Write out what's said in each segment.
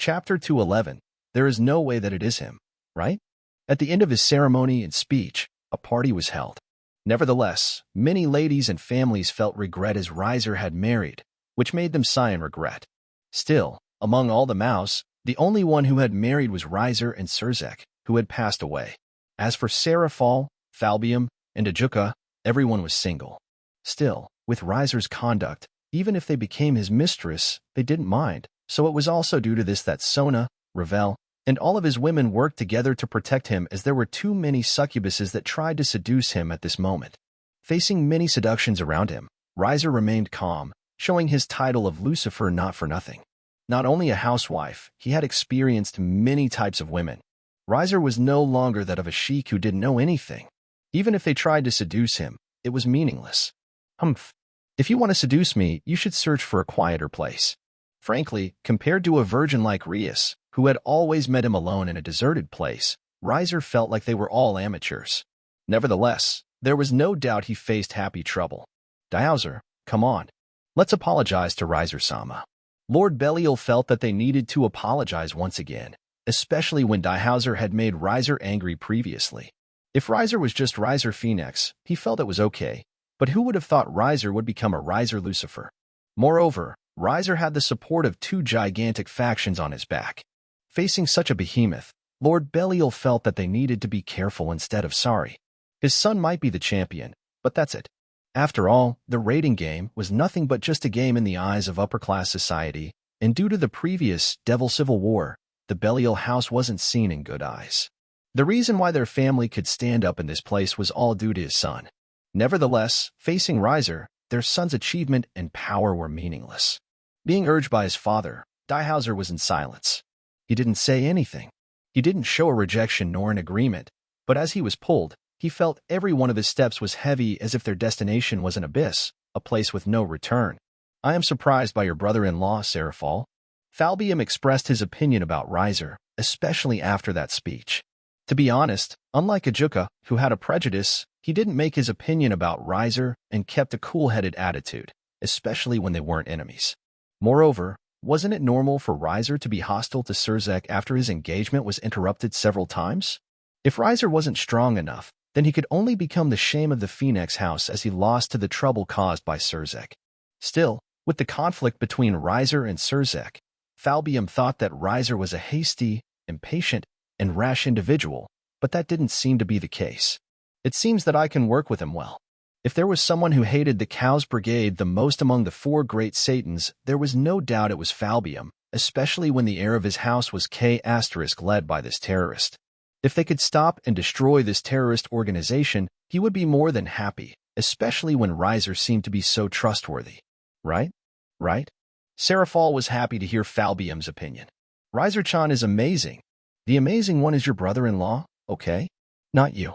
Chapter 211. There is no way that it is him, right? At the end of his ceremony and speech, a party was held. Nevertheless, many ladies and families felt regret as Riser had married, which made them sigh in regret. Still, among all the mouse, the only one who had married was Riser and Surzek, who had passed away. As for Serafal, Falbium, and Ajuka, everyone was single. Still, with Riser's conduct, even if they became his mistress, they didn't mind, so it was also due to this that Sona, Ravel, and all of his women worked together to protect him, as there were too many succubuses that tried to seduce him at this moment. Facing many seductions around him, Riser remained calm, showing his title of Lucifer not for nothing. Not only a housewife, he had experienced many types of women. Riser was no longer that of a sheik who didn't know anything. Even if they tried to seduce him, it was meaningless. Humph. If you want to seduce me, you should search for a quieter place. Frankly, compared to a virgin like Rias, who had always met him alone in a deserted place, Riser felt like they were all amateurs. Nevertheless, there was no doubt he faced happy trouble. Dihauser, come on. Let's apologize to Riser-sama. Lord Belial felt that they needed to apologize once again, especially when Dihauser had made Riser angry previously. If Riser was just Riser Phenex, he felt it was okay, but who would have thought Riser would become a Riser Lucifer? Moreover, Riser had the support of two gigantic factions on his back. Facing such a behemoth, Lord Belial felt that they needed to be careful instead of sorry. His son might be the champion, but that's it. After all, the raiding game was nothing but just a game in the eyes of upper-class society, and due to the previous Devil Civil War, the Belial house wasn't seen in good eyes. The reason why their family could stand up in this place was all due to his son. Nevertheless, facing Riser, their son's achievement and power were meaningless. Being urged by his father, Dihauser was in silence. He didn't say anything. He didn't show a rejection nor an agreement, but as he was pulled, he felt every one of his steps was heavy, as if their destination was an abyss, a place with no return. I am surprised by your brother-in-law, Serafal. Falbium expressed his opinion about Riser, especially after that speech. To be honest, unlike Ajuka, who had a prejudice, he didn't make his opinion about Riser and kept a cool-headed attitude, especially when they weren't enemies. Moreover, wasn't it normal for Riser to be hostile to Surzek after his engagement was interrupted several times? If Riser wasn't strong enough, then he could only become the shame of the Phenex house, as he lost to the trouble caused by Surzek. Still, with the conflict between Riser and Surzek, Falbium thought that Riser was a hasty, impatient, and rash individual, but that didn't seem to be the case. It seems that I can work with him well. If there was someone who hated the Cows Brigade the most among the four great Satans, there was no doubt it was Falbium, especially when the heir of his house was K** led by this terrorist. If they could stop and destroy this terrorist organization, he would be more than happy, especially when Riser seemed to be so trustworthy. Right? Right? Serafal was happy to hear Falbium's opinion. Riser-chan is amazing. The amazing one is your brother-in-law, okay? Not you.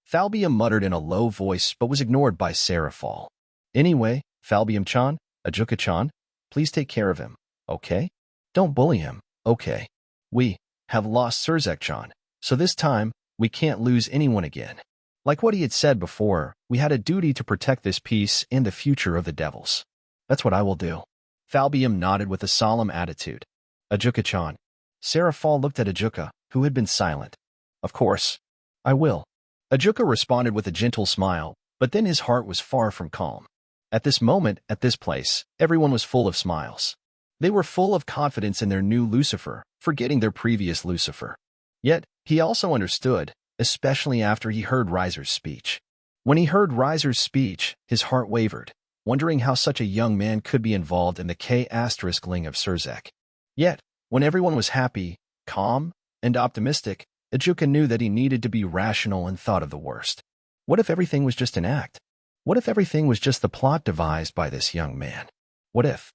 Falbium muttered in a low voice, but was ignored by Serafal. Anyway, Falbium-chan, Ajuka-chan, please take care of him, okay? Don't bully him, okay? We have lost Surzek-chan, so this time, we can't lose anyone again. Like what he had said before, we had a duty to protect this peace and the future of the devils. That's what I will do. Falbium nodded with a solemn attitude. Ajuka-chan. Serafal looked at Ajuka, who had been silent. Of course. I will. Ajuka responded with a gentle smile, but then his heart was far from calm. At this moment, at this place, everyone was full of smiles. They were full of confidence in their new Lucifer, forgetting their previous Lucifer. Yet, he also understood, especially after he heard Riser's speech. When he heard Riser's speech, his heart wavered, wondering how such a young man could be involved in the K***ling of Surzek. Yet, when everyone was happy, calm, and optimistic, Ajuka knew that he needed to be rational and thought of the worst. What if everything was just an act? What if everything was just the plot devised by this young man? What if?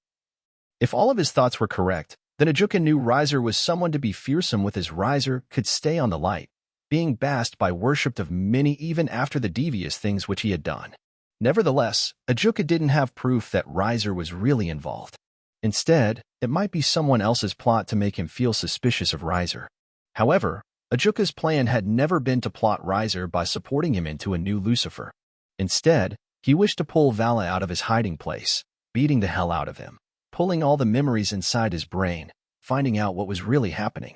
If all of his thoughts were correct, then Ajuka knew Riser was someone to be fearsome with, as Riser could stay on the light, being basked by worshipped of many even after the devious things which he had done. Nevertheless, Ajuka didn't have proof that Riser was really involved. Instead, it might be someone else's plot to make him feel suspicious of Riser. However, Ajuka's plan had never been to plot Riser by supporting him into a new Lucifer. Instead, he wished to pull Vala out of his hiding place, beating the hell out of him, pulling all the memories inside his brain, finding out what was really happening.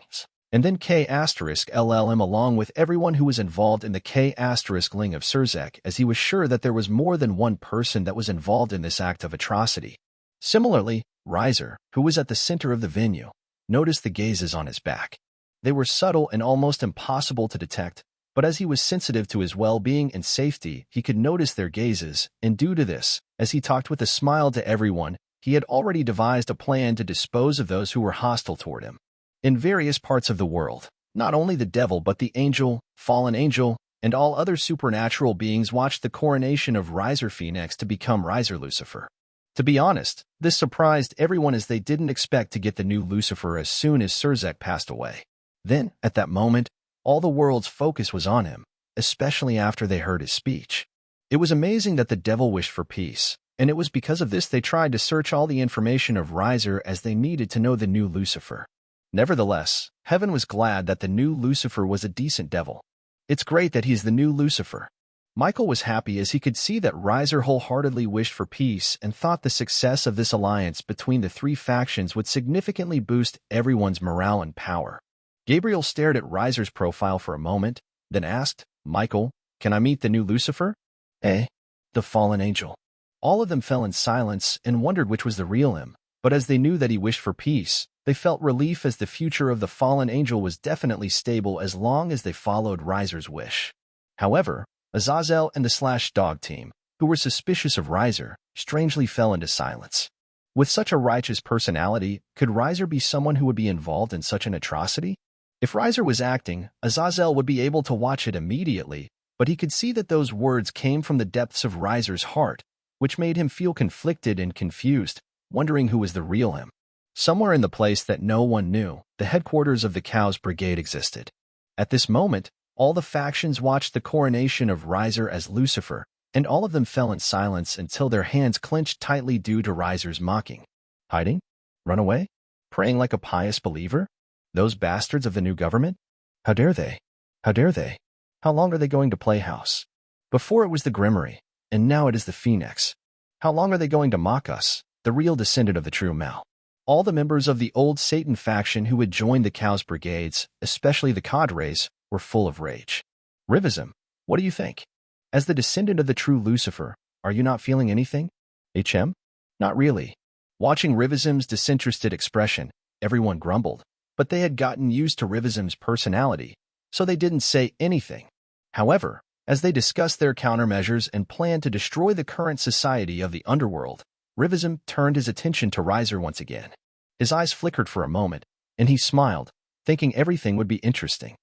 And then K*LLM along with everyone who was involved in the K*ling of Surzek, as he was sure that there was more than one person that was involved in this act of atrocity. Similarly, Riser, who was at the center of the venue, noticed the gazes on his back. They were subtle and almost impossible to detect, but as he was sensitive to his well-being and safety, he could notice their gazes, and due to this, as he talked with a smile to everyone, he had already devised a plan to dispose of those who were hostile toward him. In various parts of the world, not only the devil but the angel, fallen angel, and all other supernatural beings watched the coronation of Riser Phenex to become Riser Lucifer. To be honest, this surprised everyone as they didn't expect to get the new Lucifer as soon as Surzek passed away. Then, at that moment, all the world's focus was on him, especially after they heard his speech. It was amazing that the devil wished for peace, and it was because of this they tried to search all the information of Riser as they needed to know the new Lucifer. Nevertheless, heaven was glad that the new Lucifer was a decent devil. It's great that he's the new Lucifer. Michael was happy as he could see that Riser wholeheartedly wished for peace and thought the success of this alliance between the three factions would significantly boost everyone's morale and power. Gabriel stared at Riser's profile for a moment, then asked, "Michael, can I meet the new Lucifer?" "Eh? The fallen angel." All of them fell in silence and wondered which was the real him, but as they knew that he wished for peace, they felt relief as the future of the fallen angel was definitely stable as long as they followed Riser's wish. However, Azazel and the Dog team, who were suspicious of Riser, strangely fell into silence. With such a righteous personality, could Riser be someone who would be involved in such an atrocity? If Riser was acting, Azazel would be able to watch it immediately, but he could see that those words came from the depths of Riser's heart, which made him feel conflicted and confused, wondering who was the real him. Somewhere in the place that no one knew, the headquarters of the Cows Brigade existed. At this moment, all the factions watched the coronation of Riser as Lucifer, and all of them fell in silence until their hands clenched tightly due to Riser's mocking. Hiding? Run away? Praying like a pious believer? Those bastards of the new government? How dare they? How dare they? How long are they going to play house? Before it was the Gremory, and now it is the Phenex. How long are they going to mock us, the real descendant of the true Mal? All the members of the old Satan faction who had joined the Cows Brigades, especially the cadres, were full of rage. Rivism, what do you think? As the descendant of the true Lucifer, are you not feeling anything? HM? Not really. Watching Rivism's disinterested expression, everyone grumbled, but they had gotten used to Rivism's personality, so they didn't say anything. However, as they discussed their countermeasures and planned to destroy the current society of the underworld, Rivism turned his attention to Riser once again. His eyes flickered for a moment, and he smiled, thinking everything would be interesting.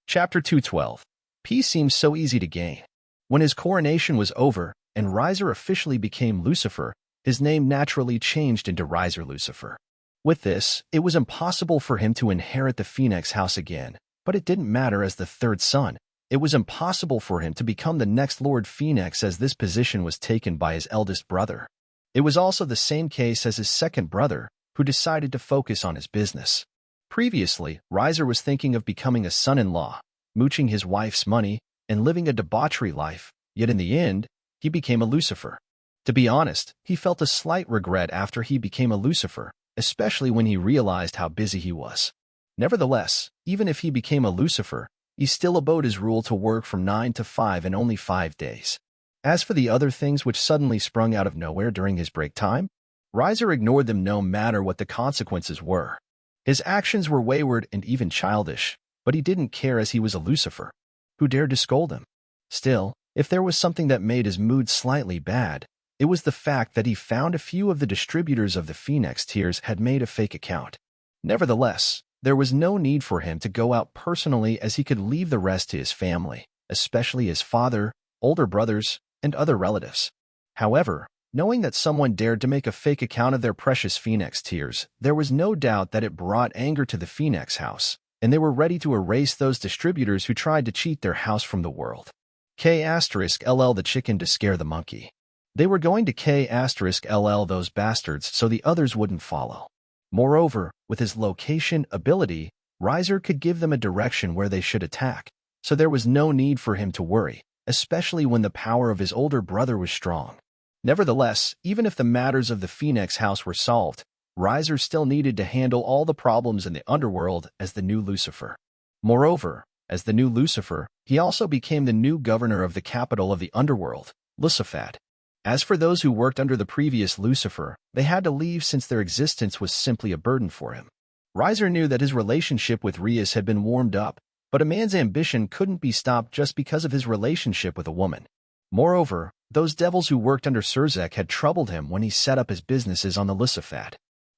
Chapter 212. Peace seems so easy to gain. When his coronation was over and Riser officially became Lucifer, his name naturally changed into Riser Lucifer. With this, it was impossible for him to inherit the Phenex house again, but it didn't matter as the third son. It was impossible for him to become the next Lord Phenex as this position was taken by his eldest brother. It was also the same case as his second brother, who decided to focus on his business. Previously, Riser was thinking of becoming a son-in-law, mooching his wife's money, and living a debauchery life, yet in the end, he became a Lucifer. To be honest, he felt a slight regret after he became a Lucifer, especially when he realized how busy he was. Nevertheless, even if he became a Lucifer, he still abode his rule to work from 9 to 5 in only 5 days. As for the other things which suddenly sprung out of nowhere during his break time, Riser ignored them no matter what the consequences were. His actions were wayward and even childish, but he didn't care as he was a Lucifer. Who dared to scold him? Still, if there was something that made his mood slightly bad, it was the fact that he found a few of the distributors of the Phenex tiers had made a fake account. Nevertheless, there was no need for him to go out personally as he could leave the rest to his family, especially his father, older brothers, and other relatives. However, knowing that someone dared to make a fake account of their precious Phenex tiers, there was no doubt that it brought anger to the Phenex house, and they were ready to erase those distributors who tried to cheat their house from the world. K*LL the chicken to scare the monkey. They were going to K*LL those bastards so the others wouldn't follow. Moreover, with his location ability, Riser could give them a direction where they should attack, so there was no need for him to worry, especially when the power of his older brother was strong. Nevertheless, even if the matters of the Phenex house were solved, Riser still needed to handle all the problems in the underworld as the new Lucifer. Moreover, as the new Lucifer, he also became the new governor of the capital of the underworld, Lucifat. As for those who worked under the previous Lucifer, they had to leave since their existence was simply a burden for him. Riser knew that his relationship with Rias had been warmed up, but a man's ambition couldn't be stopped just because of his relationship with a woman. Moreover, those devils who worked under Surzek had troubled him when he set up his businesses on the Lucifat.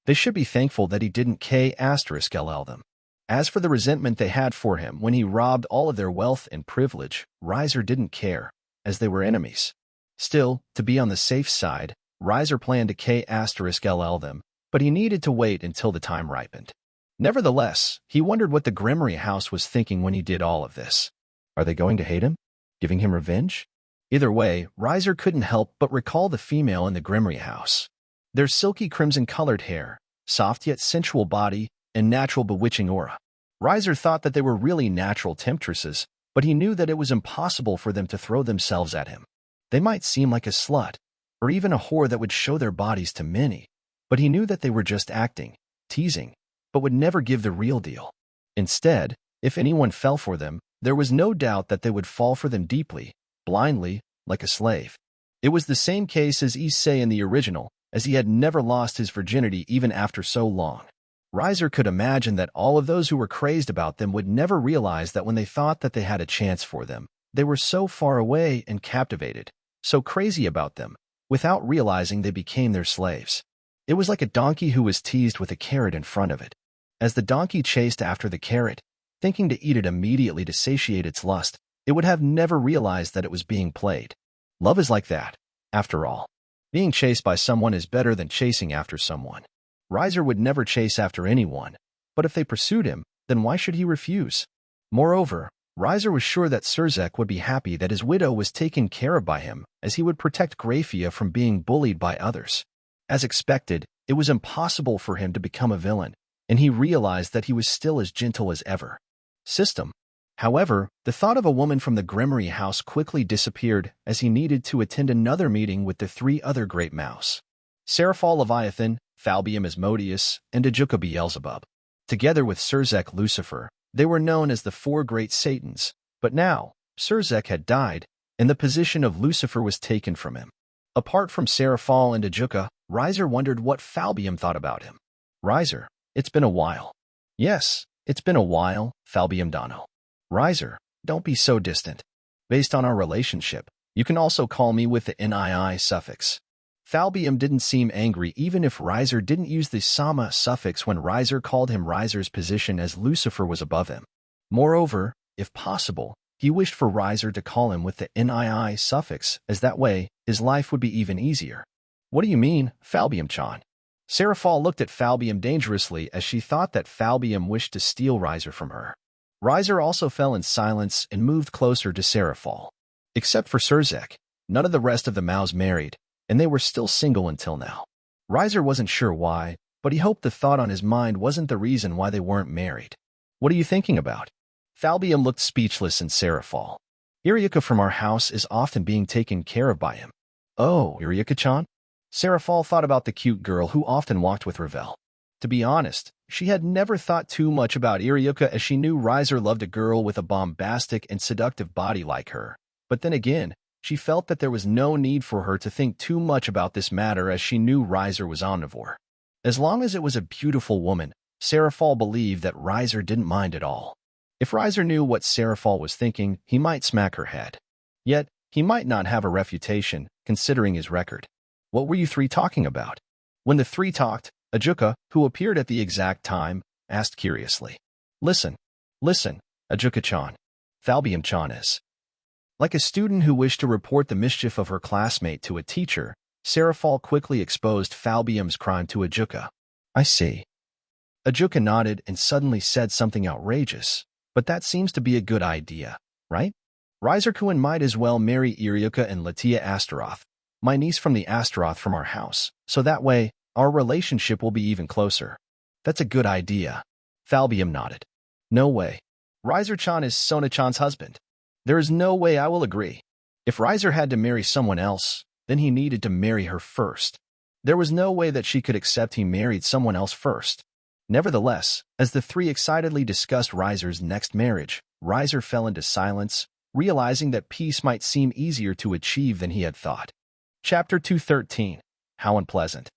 They should be thankful that he didn't K*LL them. As for the resentment they had for him when he robbed all of their wealth and privilege, Riser didn't care, as they were enemies. Still, to be on the safe side, Riser planned to K*LL them, but he needed to wait until the time ripened. Nevertheless, he wondered what the Gremory house was thinking when he did all of this. Are they going to hate him? Giving him revenge? Either way, Riser couldn't help but recall the female in the Gremory house. Their silky crimson-colored hair, soft yet sensual body, and natural bewitching aura. Riser thought that they were really natural temptresses, but he knew that it was impossible for them to throw themselves at him. They might seem like a slut, or even a whore that would show their bodies to many, but he knew that they were just acting, teasing, but would never give the real deal. Instead, if anyone fell for them, there was no doubt that they would fall for them deeply, blindly, like a slave. It was the same case as Issei in the original, as he had never lost his virginity even after so long. Riser could imagine that all of those who were crazed about them would never realize that when they thought that they had a chance for them, they were so far away and captivated, so crazy about them, without realizing they became their slaves. It was like a donkey who was teased with a carrot in front of it. As the donkey chased after the carrot, thinking to eat it immediately to satiate its lust, it would have never realized that it was being played. Love is like that, after all. Being chased by someone is better than chasing after someone. Riser would never chase after anyone, but if they pursued him, then why should he refuse? Moreover, Riser was sure that Surzek would be happy that his widow was taken care of by him, as he would protect Grafia from being bullied by others. As expected, it was impossible for him to become a villain, and he realized that he was still as gentle as ever. System. However, the thought of a woman from the Gremory house quickly disappeared as he needed to attend another meeting with the three other Great Mouse. Seraphal Leviathan, Falbium Asmodeus, and Ajuka Beelzebub. Together with Surzek Lucifer, they were known as the Four Great Satans, but now, Surzek had died, and the position of Lucifer was taken from him. Apart from Seraphal and Ajuka, Riser wondered what Falbium thought about him. Riser, it's been a while. Yes, it's been a while, Falbium Dono. Riser, don't be so distant. Based on our relationship, you can also call me with the NII suffix. Falbium didn't seem angry even if Riser didn't use the Sama suffix when Riser called him Riser's position as Lucifer was above him. Moreover, if possible, he wished for Riser to call him with the NII suffix, as that way, his life would be even easier. What do you mean, Falbium-chan? Seraphal looked at Falbium dangerously as she thought that Falbium wished to steal Riser from her. Riser also fell in silence and moved closer to Seraphal. Except for Surzek, none of the rest of the Maus married, and they were still single until now. Riser wasn't sure why, but he hoped the thought on his mind wasn't the reason why they weren't married. What are you thinking about? Falbium looked speechless in Seraphal. Iryuka from our house is often being taken care of by him. Oh, Iryuka-chan? Seraphal thought about the cute girl who often walked with Ravel. To be honest, she had never thought too much about Iryuka as she knew Riser loved a girl with a bombastic and seductive body like her. But then again, she felt that there was no need for her to think too much about this matter as she knew Riser was omnivore. As long as it was a beautiful woman, Seraphal believed that Riser didn't mind at all. If Riser knew what Seraphal was thinking, he might smack her head. Yet, he might not have a refutation, considering his record. What were you three talking about? When the three talked, Ajuka, who appeared at the exact time, asked curiously. Listen, Ajuka-chan. Falbium-chan is. Like a student who wished to report the mischief of her classmate to a teacher, Seraphal quickly exposed Falbium's crime to Ajuka. I see. Ajuka nodded and suddenly said something outrageous, but that seems to be a good idea, right? Riser-kun might as well marry Iryuka and Latia Astaroth, my niece from the Astaroth from our house, so that way, our relationship will be even closer. That's a good idea. Falbium nodded. No way. Riser-chan is Sona-chan's husband. There is no way I will agree. If Riser had to marry someone else, then he needed to marry her first. There was no way that she could accept he married someone else first. Nevertheless, as the three excitedly discussed Riser's next marriage, Riser fell into silence, realizing that peace might seem easier to achieve than he had thought. Chapter 213. How Unpleasant.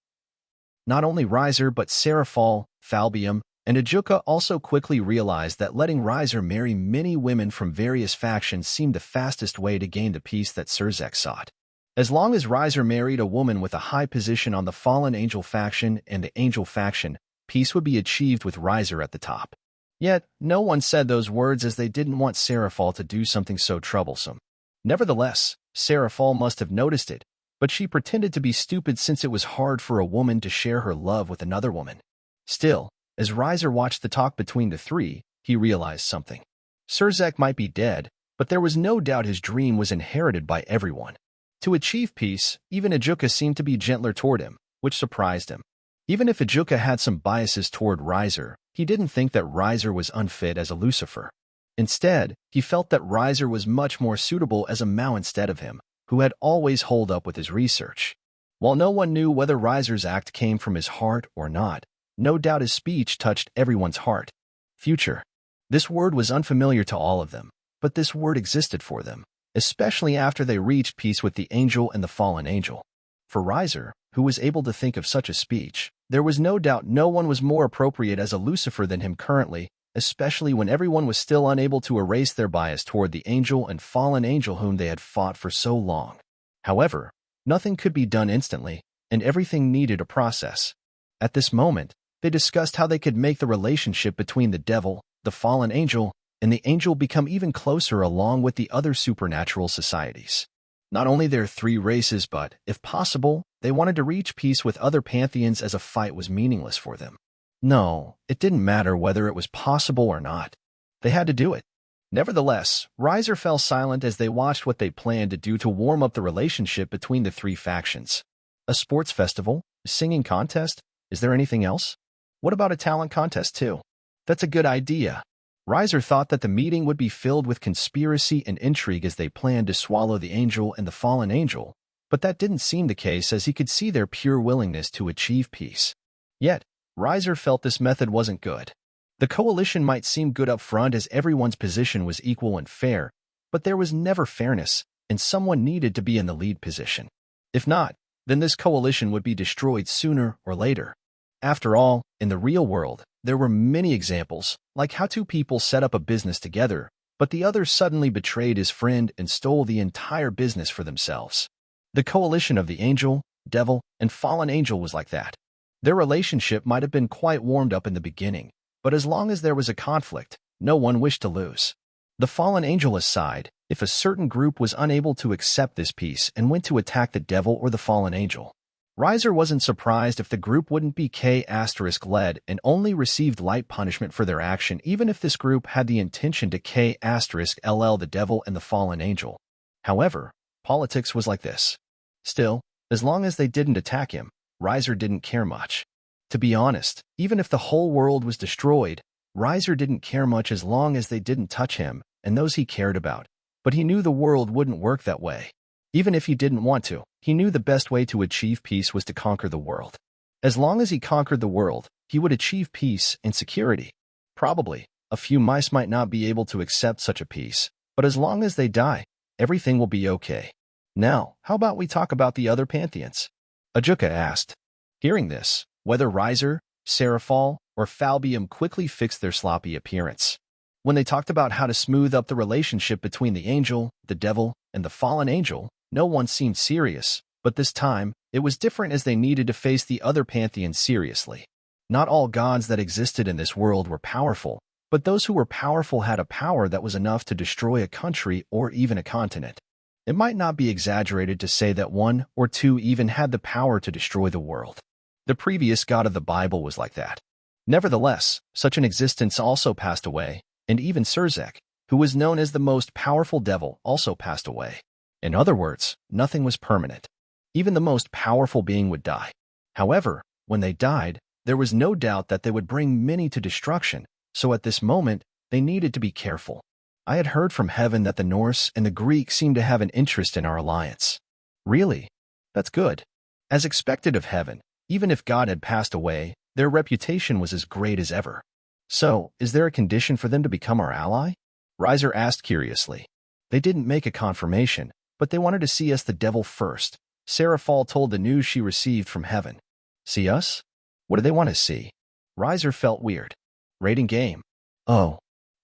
Not only Riser but Seraphol, Falbium, and Ajuka also quickly realized that letting Riser marry many women from various factions seemed the fastest way to gain the peace that Surzek sought. As long as Riser married a woman with a high position on the Fallen Angel faction and the Angel faction, peace would be achieved with Riser at the top. Yet, no one said those words as they didn't want Seraphol to do something so troublesome. Nevertheless, Seraphol must have noticed it, but she pretended to be stupid since it was hard for a woman to share her love with another woman. Still, as Riser watched the talk between the three, he realized something. Surzek might be dead, but there was no doubt his dream was inherited by everyone. To achieve peace, even Ajuka seemed to be gentler toward him, which surprised him. Even if Ajuka had some biases toward Riser, he didn't think that Riser was unfit as a Lucifer. Instead, he felt that Riser was much more suitable as a Mao instead of him, who had always holed up with his research. While no one knew whether Riser's act came from his heart or not, no doubt his speech touched everyone's heart. Future. This word was unfamiliar to all of them, but this word existed for them, especially after they reached peace with the Angel and the Fallen Angel. For Riser, who was able to think of such a speech, there was no doubt no one was more appropriate as a Lucifer than him currently, especially when everyone was still unable to erase their bias toward the Angel and Fallen Angel whom they had fought for so long. However, nothing could be done instantly, and everything needed a process. At this moment, they discussed how they could make the relationship between the Devil, the Fallen Angel, and the Angel become even closer along with the other supernatural societies. Not only their three races but, if possible, they wanted to reach peace with other pantheons as a fight was meaningless for them. No, it didn't matter whether it was possible or not. They had to do it. Nevertheless, Riser fell silent as they watched what they planned to do to warm up the relationship between the three factions. A sports festival? A singing contest? Is there anything else? What about a talent contest too? That's a good idea. Riser thought that the meeting would be filled with conspiracy and intrigue as they planned to swallow the Angel and the Fallen Angel, but that didn't seem the case as he could see their pure willingness to achieve peace. Yet, Riser felt this method wasn't good. The coalition might seem good up front as everyone's position was equal and fair, but there was never fairness, and someone needed to be in the lead position. If not, then this coalition would be destroyed sooner or later. After all, in the real world, there were many examples, like how two people set up a business together, but the other suddenly betrayed his friend and stole the entire business for themselves. The coalition of the Angel, Devil, and Fallen Angel was like that. Their relationship might have been quite warmed up in the beginning, but as long as there was a conflict, no one wished to lose. The Fallen Angel aside, if a certain group was unable to accept this peace and went to attack the Devil or the Fallen Angel, Riser wasn't surprised if the group wouldn't be K*-led and only received light punishment for their action even if this group had the intention to K*-ll the Devil and the Fallen Angel. However, politics was like this. Still, as long as they didn't attack him, Riser didn't care much. To be honest, even if the whole world was destroyed, Riser didn't care much as long as they didn't touch him and those he cared about. But he knew the world wouldn't work that way. Even if he didn't want to, he knew the best way to achieve peace was to conquer the world. As long as he conquered the world, he would achieve peace and security. Probably, a few mice might not be able to accept such a peace, but as long as they die, everything will be okay. Now, how about we talk about the other pantheons? Ajuka asked. Hearing this, whether Riser, Seraphol, or Falbium quickly fixed their sloppy appearance. When they talked about how to smooth up the relationship between the Angel, the Devil, and the Fallen Angel, no one seemed serious, but this time, it was different as they needed to face the other pantheons seriously. Not all gods that existed in this world were powerful, but those who were powerful had a power that was enough to destroy a country or even a continent. It might not be exaggerated to say that one or two even had the power to destroy the world. The previous god of the Bible was like that. Nevertheless, such an existence also passed away, and even Surzek, who was known as the most powerful devil, also passed away. In other words, nothing was permanent. Even the most powerful being would die. However, when they died, there was no doubt that they would bring many to destruction, so at this moment, they needed to be careful. I had heard from heaven that the Norse and the Greek seemed to have an interest in our alliance. Really? That's good. As expected of heaven, even if God had passed away, their reputation was as great as ever. So, is there a condition for them to become our ally? Riser asked curiously. They didn't make a confirmation, but they wanted to see us the devil first. Sarah Fall told the news she received from heaven. See us? What do they want to see? Riser felt weird. Rating game. Oh.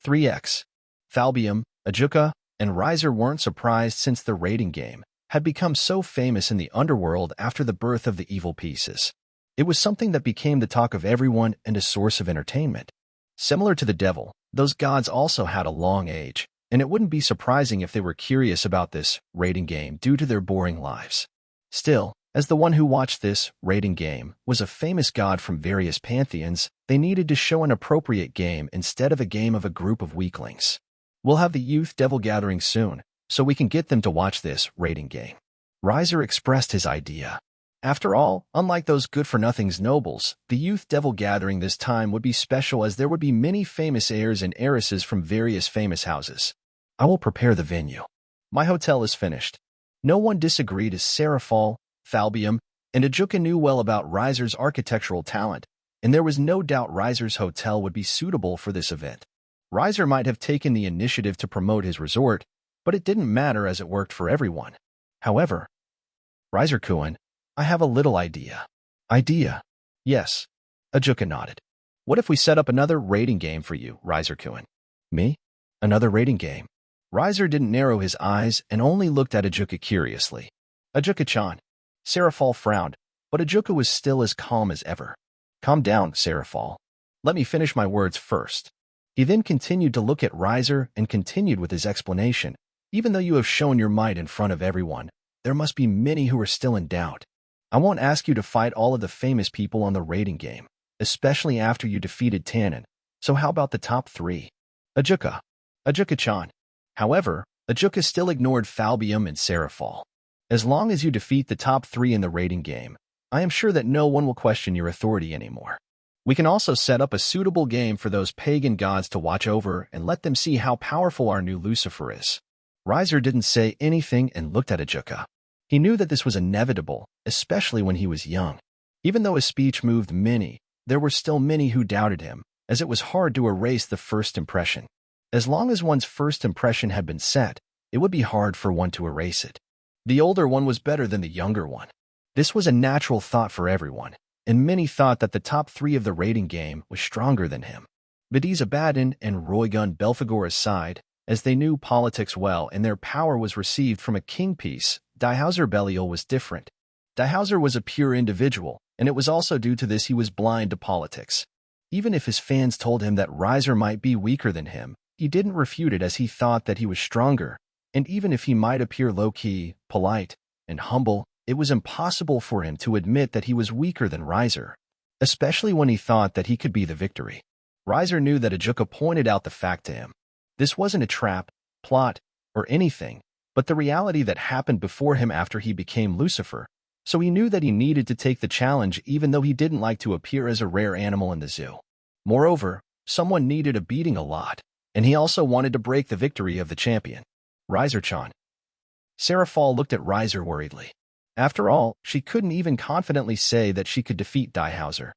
3x. Thalbium, Ajuka, and Riser weren't surprised since the rating game had become so famous in the underworld after the birth of the evil pieces. It was something that became the talk of everyone and a source of entertainment. Similar to the devil, those gods also had a long age, and it wouldn't be surprising if they were curious about this rating game due to their boring lives. Still, as the one who watched this rating game was a famous god from various pantheons, they needed to show an appropriate game instead of a game of a group of weaklings. We'll have the youth devil gathering soon, so we can get them to watch this rating game. Riser expressed his idea. After all, unlike those good-for-nothings nobles, the youth devil gathering this time would be special as there would be many famous heirs and heiresses from various famous houses. I will prepare the venue. My hotel is finished. No one disagreed as Sarah Fall, Thalbium, and Ajuka knew well about Riser's architectural talent, and there was no doubt Riser's hotel would be suitable for this event. Riser might have taken the initiative to promote his resort, but it didn't matter as it worked for everyone. However, Riser-kun, I have a little idea. Idea? Yes. Ajuka nodded. What if we set up another rating game for you, Riser-kun? Me? Another rating game? Riser didn't narrow his eyes and only looked at Ajuka curiously. Ajuka-chan. Sarah Fall frowned, but Ajuka was still as calm as ever. Calm down, Sarah Fall. Let me finish my words first. He then continued to look at Riser and continued with his explanation. Even though you have shown your might in front of everyone, there must be many who are still in doubt. I won't ask you to fight all of the famous people on the rating game, especially after you defeated Tannen. So how about the top 3? Ajuka. Ajuka-chan. However, Ajuka still ignored Thalbium and Sarah Fall. As long as you defeat the top 3 in the rating game, I am sure that no one will question your authority anymore. We can also set up a suitable game for those pagan gods to watch over and let them see how powerful our new Lucifer is. Riser didn't say anything and looked at Ajuka. He knew that this was inevitable, especially when he was young. Even though his speech moved many, there were still many who doubted him, as it was hard to erase the first impression. As long as one's first impression had been set, it would be hard for one to erase it. The older one was better than the younger one. This was a natural thought for everyone, and many thought that the top 3 of the rating game was stronger than him. Bediz Abaddon and Roygun Belphegor aside, as they knew politics well and their power was received from a king piece, Dihauser Belial was different. Dihauser was a pure individual, and it was also due to this he was blind to politics. Even if his fans told him that Riser might be weaker than him, he didn't refute it as he thought that he was stronger, and even if he might appear low-key, polite, and humble, it was impossible for him to admit that he was weaker than Riser, especially when he thought that he could be the victory. Riser knew that Ajuka pointed out the fact to him. This wasn't a trap, plot, or anything, but the reality that happened before him after he became Lucifer, so he knew that he needed to take the challenge even though he didn't like to appear as a rare animal in the zoo. Moreover, someone needed a beating a lot, and he also wanted to break the victory of the champion. Riser-chan. Sarah Fall looked at Riser worriedly. After all, she couldn't even confidently say that she could defeat Dihauser.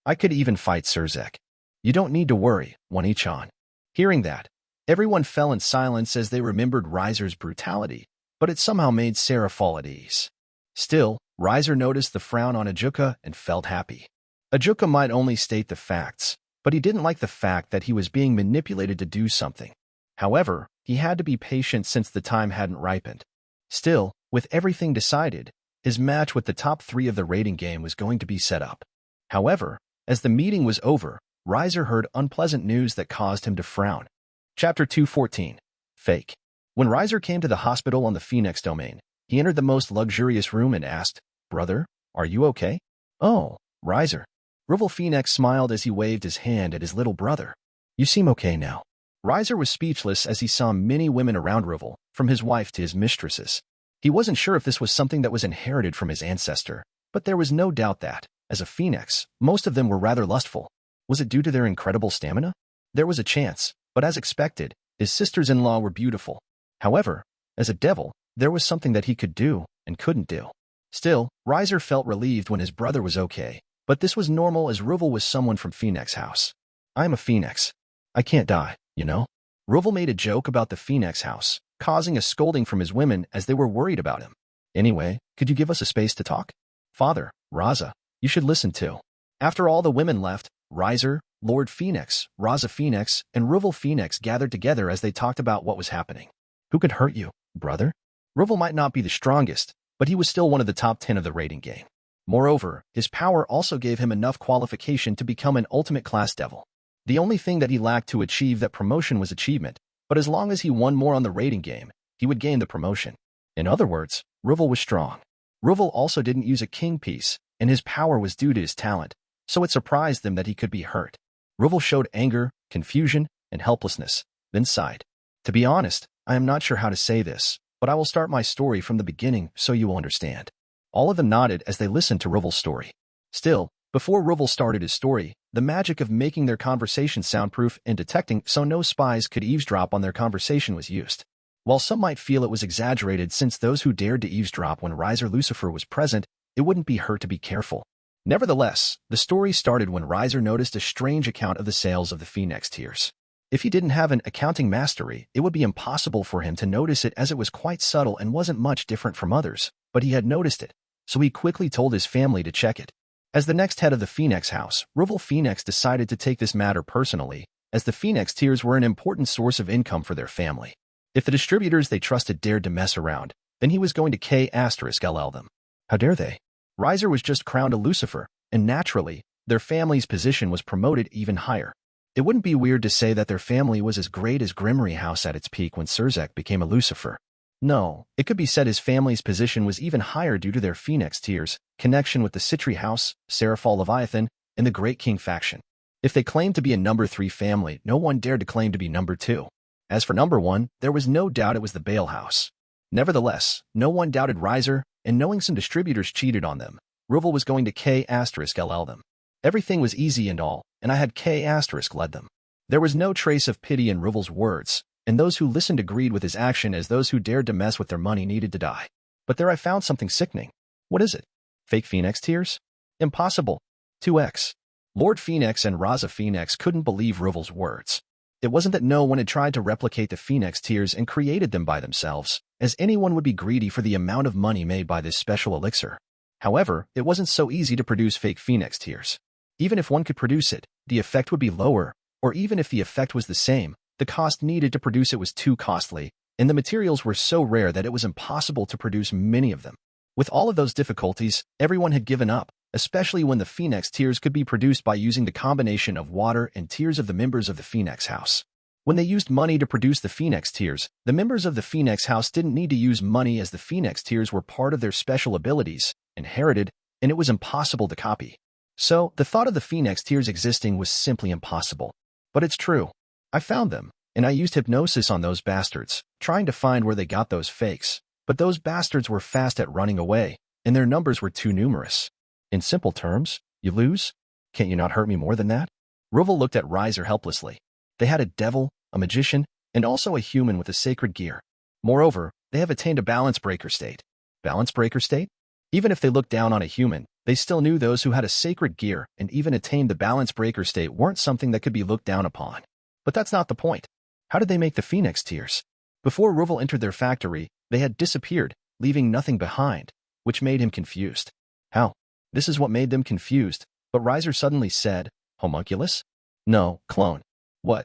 I could even fight Surzek. You don't need to worry, Wani-chan. Hearing that, everyone fell in silence as they remembered Riser's brutality, but it somehow made Sarah Fall at ease. Still, Riser noticed the frown on Ajuka and felt happy. Ajuka might only state the facts, but he didn't like the fact that he was being manipulated to do something. However, he had to be patient since the time hadn't ripened. Still, with everything decided, his match with the top 3 of the rating game was going to be set up. However, as the meeting was over, Riser heard unpleasant news that caused him to frown. Chapter 214. Fake. When Riser came to the hospital on the Phenex domain, he entered the most luxurious room and asked, "Brother, are you okay?" "Oh, Riser." Rival Phenex smiled as he waved his hand at his little brother. "You seem okay now." Riser was speechless as he saw many women around Rival, from his wife to his mistresses. He wasn't sure if this was something that was inherited from his ancestor, but there was no doubt that, as a Phenex, most of them were rather lustful. Was it due to their incredible stamina? There was a chance, but as expected, his sisters-in-law were beautiful. However, as a devil, there was something that he could do and couldn't do. Still, Riser felt relieved when his brother was okay, but this was normal as Ruvel was someone from Phenex house. I am a Phenex. I can't die, you know? Ruvel made a joke about the Phenex house, causing a scolding from his women as they were worried about him. Anyway, could you give us a space to talk? Father, Raza, you should listen too. After all the women left, Riser, Lord Phenex, Raza Phenex, and Ruvel Phenex gathered together as they talked about what was happening. Who could hurt you, brother? Ruvel might not be the strongest, but he was still one of the top 10 of the raiding gang. Moreover, his power also gave him enough qualification to become an ultimate class devil. The only thing that he lacked to achieve that promotion was achievement, but as long as he won more on the raiding game, he would gain the promotion. In other words, Ruvel was strong. Ruvel also didn't use a king piece, and his power was due to his talent, so it surprised them that he could be hurt. Ruvel showed anger, confusion, and helplessness, then sighed. To be honest, I am not sure how to say this, but I will start my story from the beginning so you will understand. All of them nodded as they listened to Ruvel's story. Still, before Ruvel started his story, the magic of making their conversation soundproof and detecting so no spies could eavesdrop on their conversation was used. While some might feel it was exaggerated since those who dared to eavesdrop when Riser Lucifer was present, it wouldn't be hurt to be careful. Nevertheless, the story started when Riser noticed a strange account of the sales of the Phenex tiers. If he didn't have an accounting mastery, it would be impossible for him to notice it as it was quite subtle and wasn't much different from others, but he had noticed it, so he quickly told his family to check it. As the next head of the Phenex house, Ruvel Phenex decided to take this matter personally, as the Phenex tiers were an important source of income for their family. If the distributors they trusted dared to mess around, then he was going to K*LL them. How dare they? Riser was just crowned a Lucifer, and naturally, their family's position was promoted even higher. It wouldn't be weird to say that their family was as great as Gremory house at its peak when Sirzek became a Lucifer. No, it could be said his family's position was even higher due to their Phenex tiers, connection with the Citri house, Seraphal Leviathan, and the Great King faction. If they claimed to be a number 3 family, no one dared to claim to be number 2. As for number 1, there was no doubt it was the Bale house. Nevertheless, no one doubted Riser, and knowing some distributors cheated on them, Ruvel was going to K*LL them. Everything was easy and all, and I had K*led them. There was no trace of pity in Ruvel's words, and those who listened agreed with his action as those who dared to mess with their money needed to die. But there I found something sickening. What is it? Fake Phenex tiers? Impossible. 2x. Lord Phenex and Raza Phenex couldn't believe Ruvel's words. It wasn't that no one had tried to replicate the Phenex tiers and created them by themselves, as anyone would be greedy for the amount of money made by this special elixir. However, it wasn't so easy to produce fake Phenex tiers. Even if one could produce it, the effect would be lower, or even if the effect was the same, the cost needed to produce it was too costly, and the materials were so rare that it was impossible to produce many of them. With all of those difficulties, everyone had given up, especially when the Phenex tiers could be produced by using the combination of water and tears of the members of the Phenex house. When they used money to produce the Phenex tiers, the members of the Phenex house didn't need to use money as the Phenex tiers were part of their special abilities, inherited, and it was impossible to copy. So, the thought of the Phenex tiers existing was simply impossible. But it's true. I found them, and I used hypnosis on those bastards, trying to find where they got those fakes. But those bastards were fast at running away, and their numbers were too numerous. In simple terms, you lose? Can't you not hurt me more than that? Ruvel looked at Riser helplessly. They had a devil, a magician, and also a human with a sacred gear. Moreover, they have attained a balance breaker state. Balance breaker state? Even if they looked down on a human, they still knew those who had a sacred gear and even attained the balance breaker state weren't something that could be looked down upon. But that's not the point. How did they make the Phenex tiers? Before Ruvel entered their factory, they had disappeared, leaving nothing behind, which made him confused. How? This is what made them confused, but Riser suddenly said, Homunculus? No, clone. What?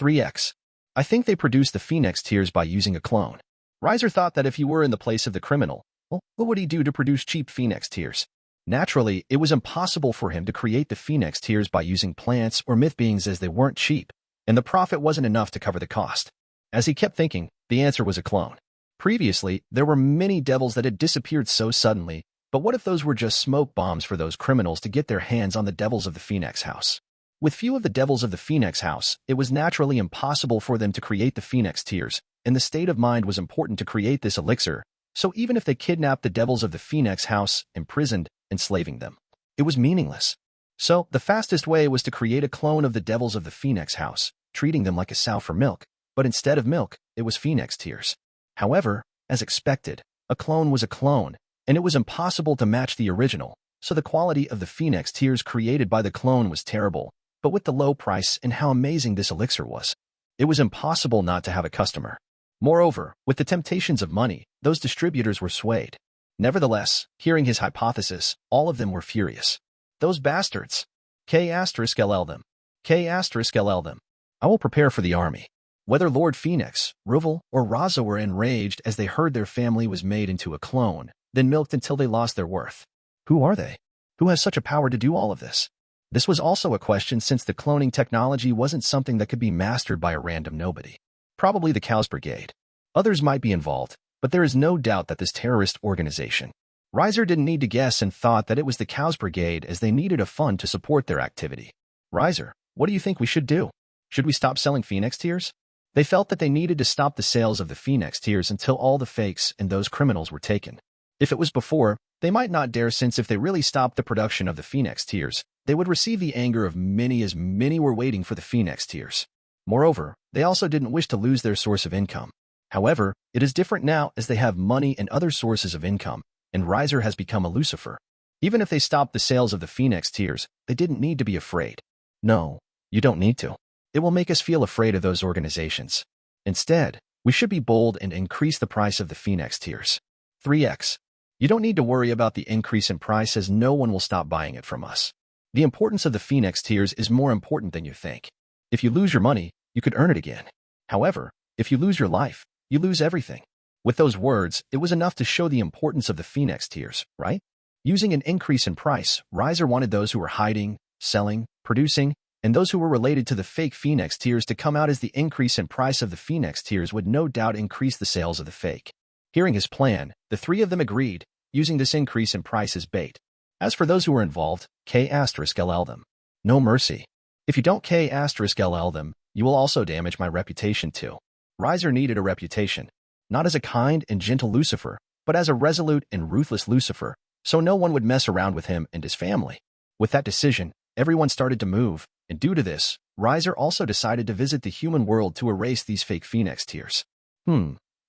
3x. I think they produced the Phenex tiers by using a clone. Riser thought that if he were in the place of the criminal, well, what would he do to produce cheap Phenex tiers? Naturally, it was impossible for him to create the Phenex tiers by using plants or myth beings as they weren't cheap, and the profit wasn't enough to cover the cost. As he kept thinking, the answer was a clone. Previously, there were many devils that had disappeared so suddenly, but what if those were just smoke bombs for those criminals to get their hands on the devils of the Phenex house? With few of the devils of the Phenex house, it was naturally impossible for them to create the Phenex tiers, and the state of mind was important to create this elixir, so even if they kidnapped the devils of the Phenex house, imprisoned, enslaving them, it was meaningless. So, the fastest way was to create a clone of the devils of the Phenex house, treating them like a sow for milk, but instead of milk, it was Phenex tiers. However, as expected, a clone was a clone, and it was impossible to match the original, so the quality of the Phenex tears created by the clone was terrible. But with the low price and how amazing this elixir was, it was impossible not to have a customer. Moreover, with the temptations of money, those distributors were swayed. Nevertheless, hearing his hypothesis, all of them were furious. Those bastards! K*LL them. K*LL them. I will prepare for the army. Whether Lord Phenex, Ruvel, or Raza were enraged as they heard their family was made into a clone, then milked until they lost their worth. Who are they? Who has such a power to do all of this? This was also a question since the cloning technology wasn't something that could be mastered by a random nobody. Probably the Cows Brigade. Others might be involved, but there is no doubt that this terrorist organization. Riser didn't need to guess and thought that it was the Cows Brigade as they needed a fund to support their activity. Riser, what do you think we should do? Should we stop selling Phenex tears? They felt that they needed to stop the sales of the Phenex tears until all the fakes and those criminals were taken. If it was before, they might not dare, since if they really stopped the production of the Phenex tears, they would receive the anger of many, as many were waiting for the Phenex tears. Moreover, they also didn't wish to lose their source of income. However, it is different now as they have money and other sources of income, and Riser has become a Lucifer. Even if they stopped the sales of the Phenex tears, they didn't need to be afraid. No, you don't need to. It will make us feel afraid of those organizations. Instead, we should be bold and increase the price of the Phenex tears. 3x. You don't need to worry about the increase in price as no one will stop buying it from us. The importance of the Phenex tears is more important than you think. If you lose your money, you could earn it again. However, if you lose your life, you lose everything. With those words, it was enough to show the importance of the Phenex tears, right? Using an increase in price, Riser wanted those who were hiding, selling, producing, and those who were related to the fake Phenex tears to come out, as the increase in price of the Phenex tears would no doubt increase the sales of the fake. Hearing his plan, the three of them agreed, using this increase in price as bait. As for those who were involved, K*LL them. No mercy. If you don't K*LL them, you will also damage my reputation too. Riser needed a reputation, not as a kind and gentle Lucifer, but as a resolute and ruthless Lucifer, so no one would mess around with him and his family. With that decision, everyone started to move, and due to this, Riser also decided to visit the human world to erase these fake Phenex tears.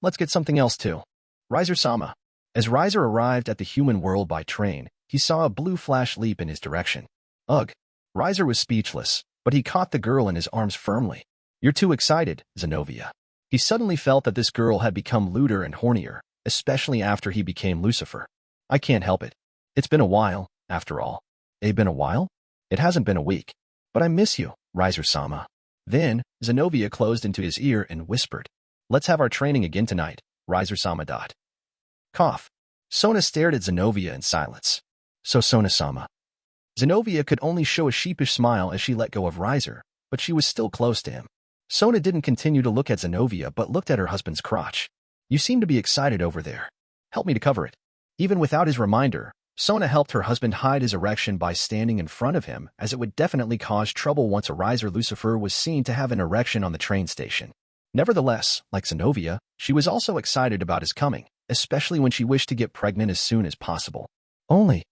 Let's get something else too. Riser-sama. As Riser arrived at the human world by train, he saw a blue flash leap in his direction. Ugh. Riser was speechless, but he caught the girl in his arms firmly. You're too excited, Zenobia. He suddenly felt that this girl had become lewder and hornier, especially after he became Lucifer. I can't help it. It's been a while, after all. Been a while? It hasn't been a week. But I miss you, Riser-sama. Then, Zenobia closed into his ear and whispered, Let's have our training again tonight, Riser-sama. Cough. Sona stared at Zenobia in silence. So Sona-sama. Zenobia could only show a sheepish smile as she let go of Riser, but she was still close to him. Sona didn't continue to look at Zenobia but looked at her husband's crotch. You seem to be excited over there. Help me to cover it. Even without his reminder, Sona helped her husband hide his erection by standing in front of him, as it would definitely cause trouble once a Riser Lucifer was seen to have an erection on the train station. Nevertheless, like Zenobia, she was also excited about his coming, especially when she wished to get pregnant as soon as possible. Only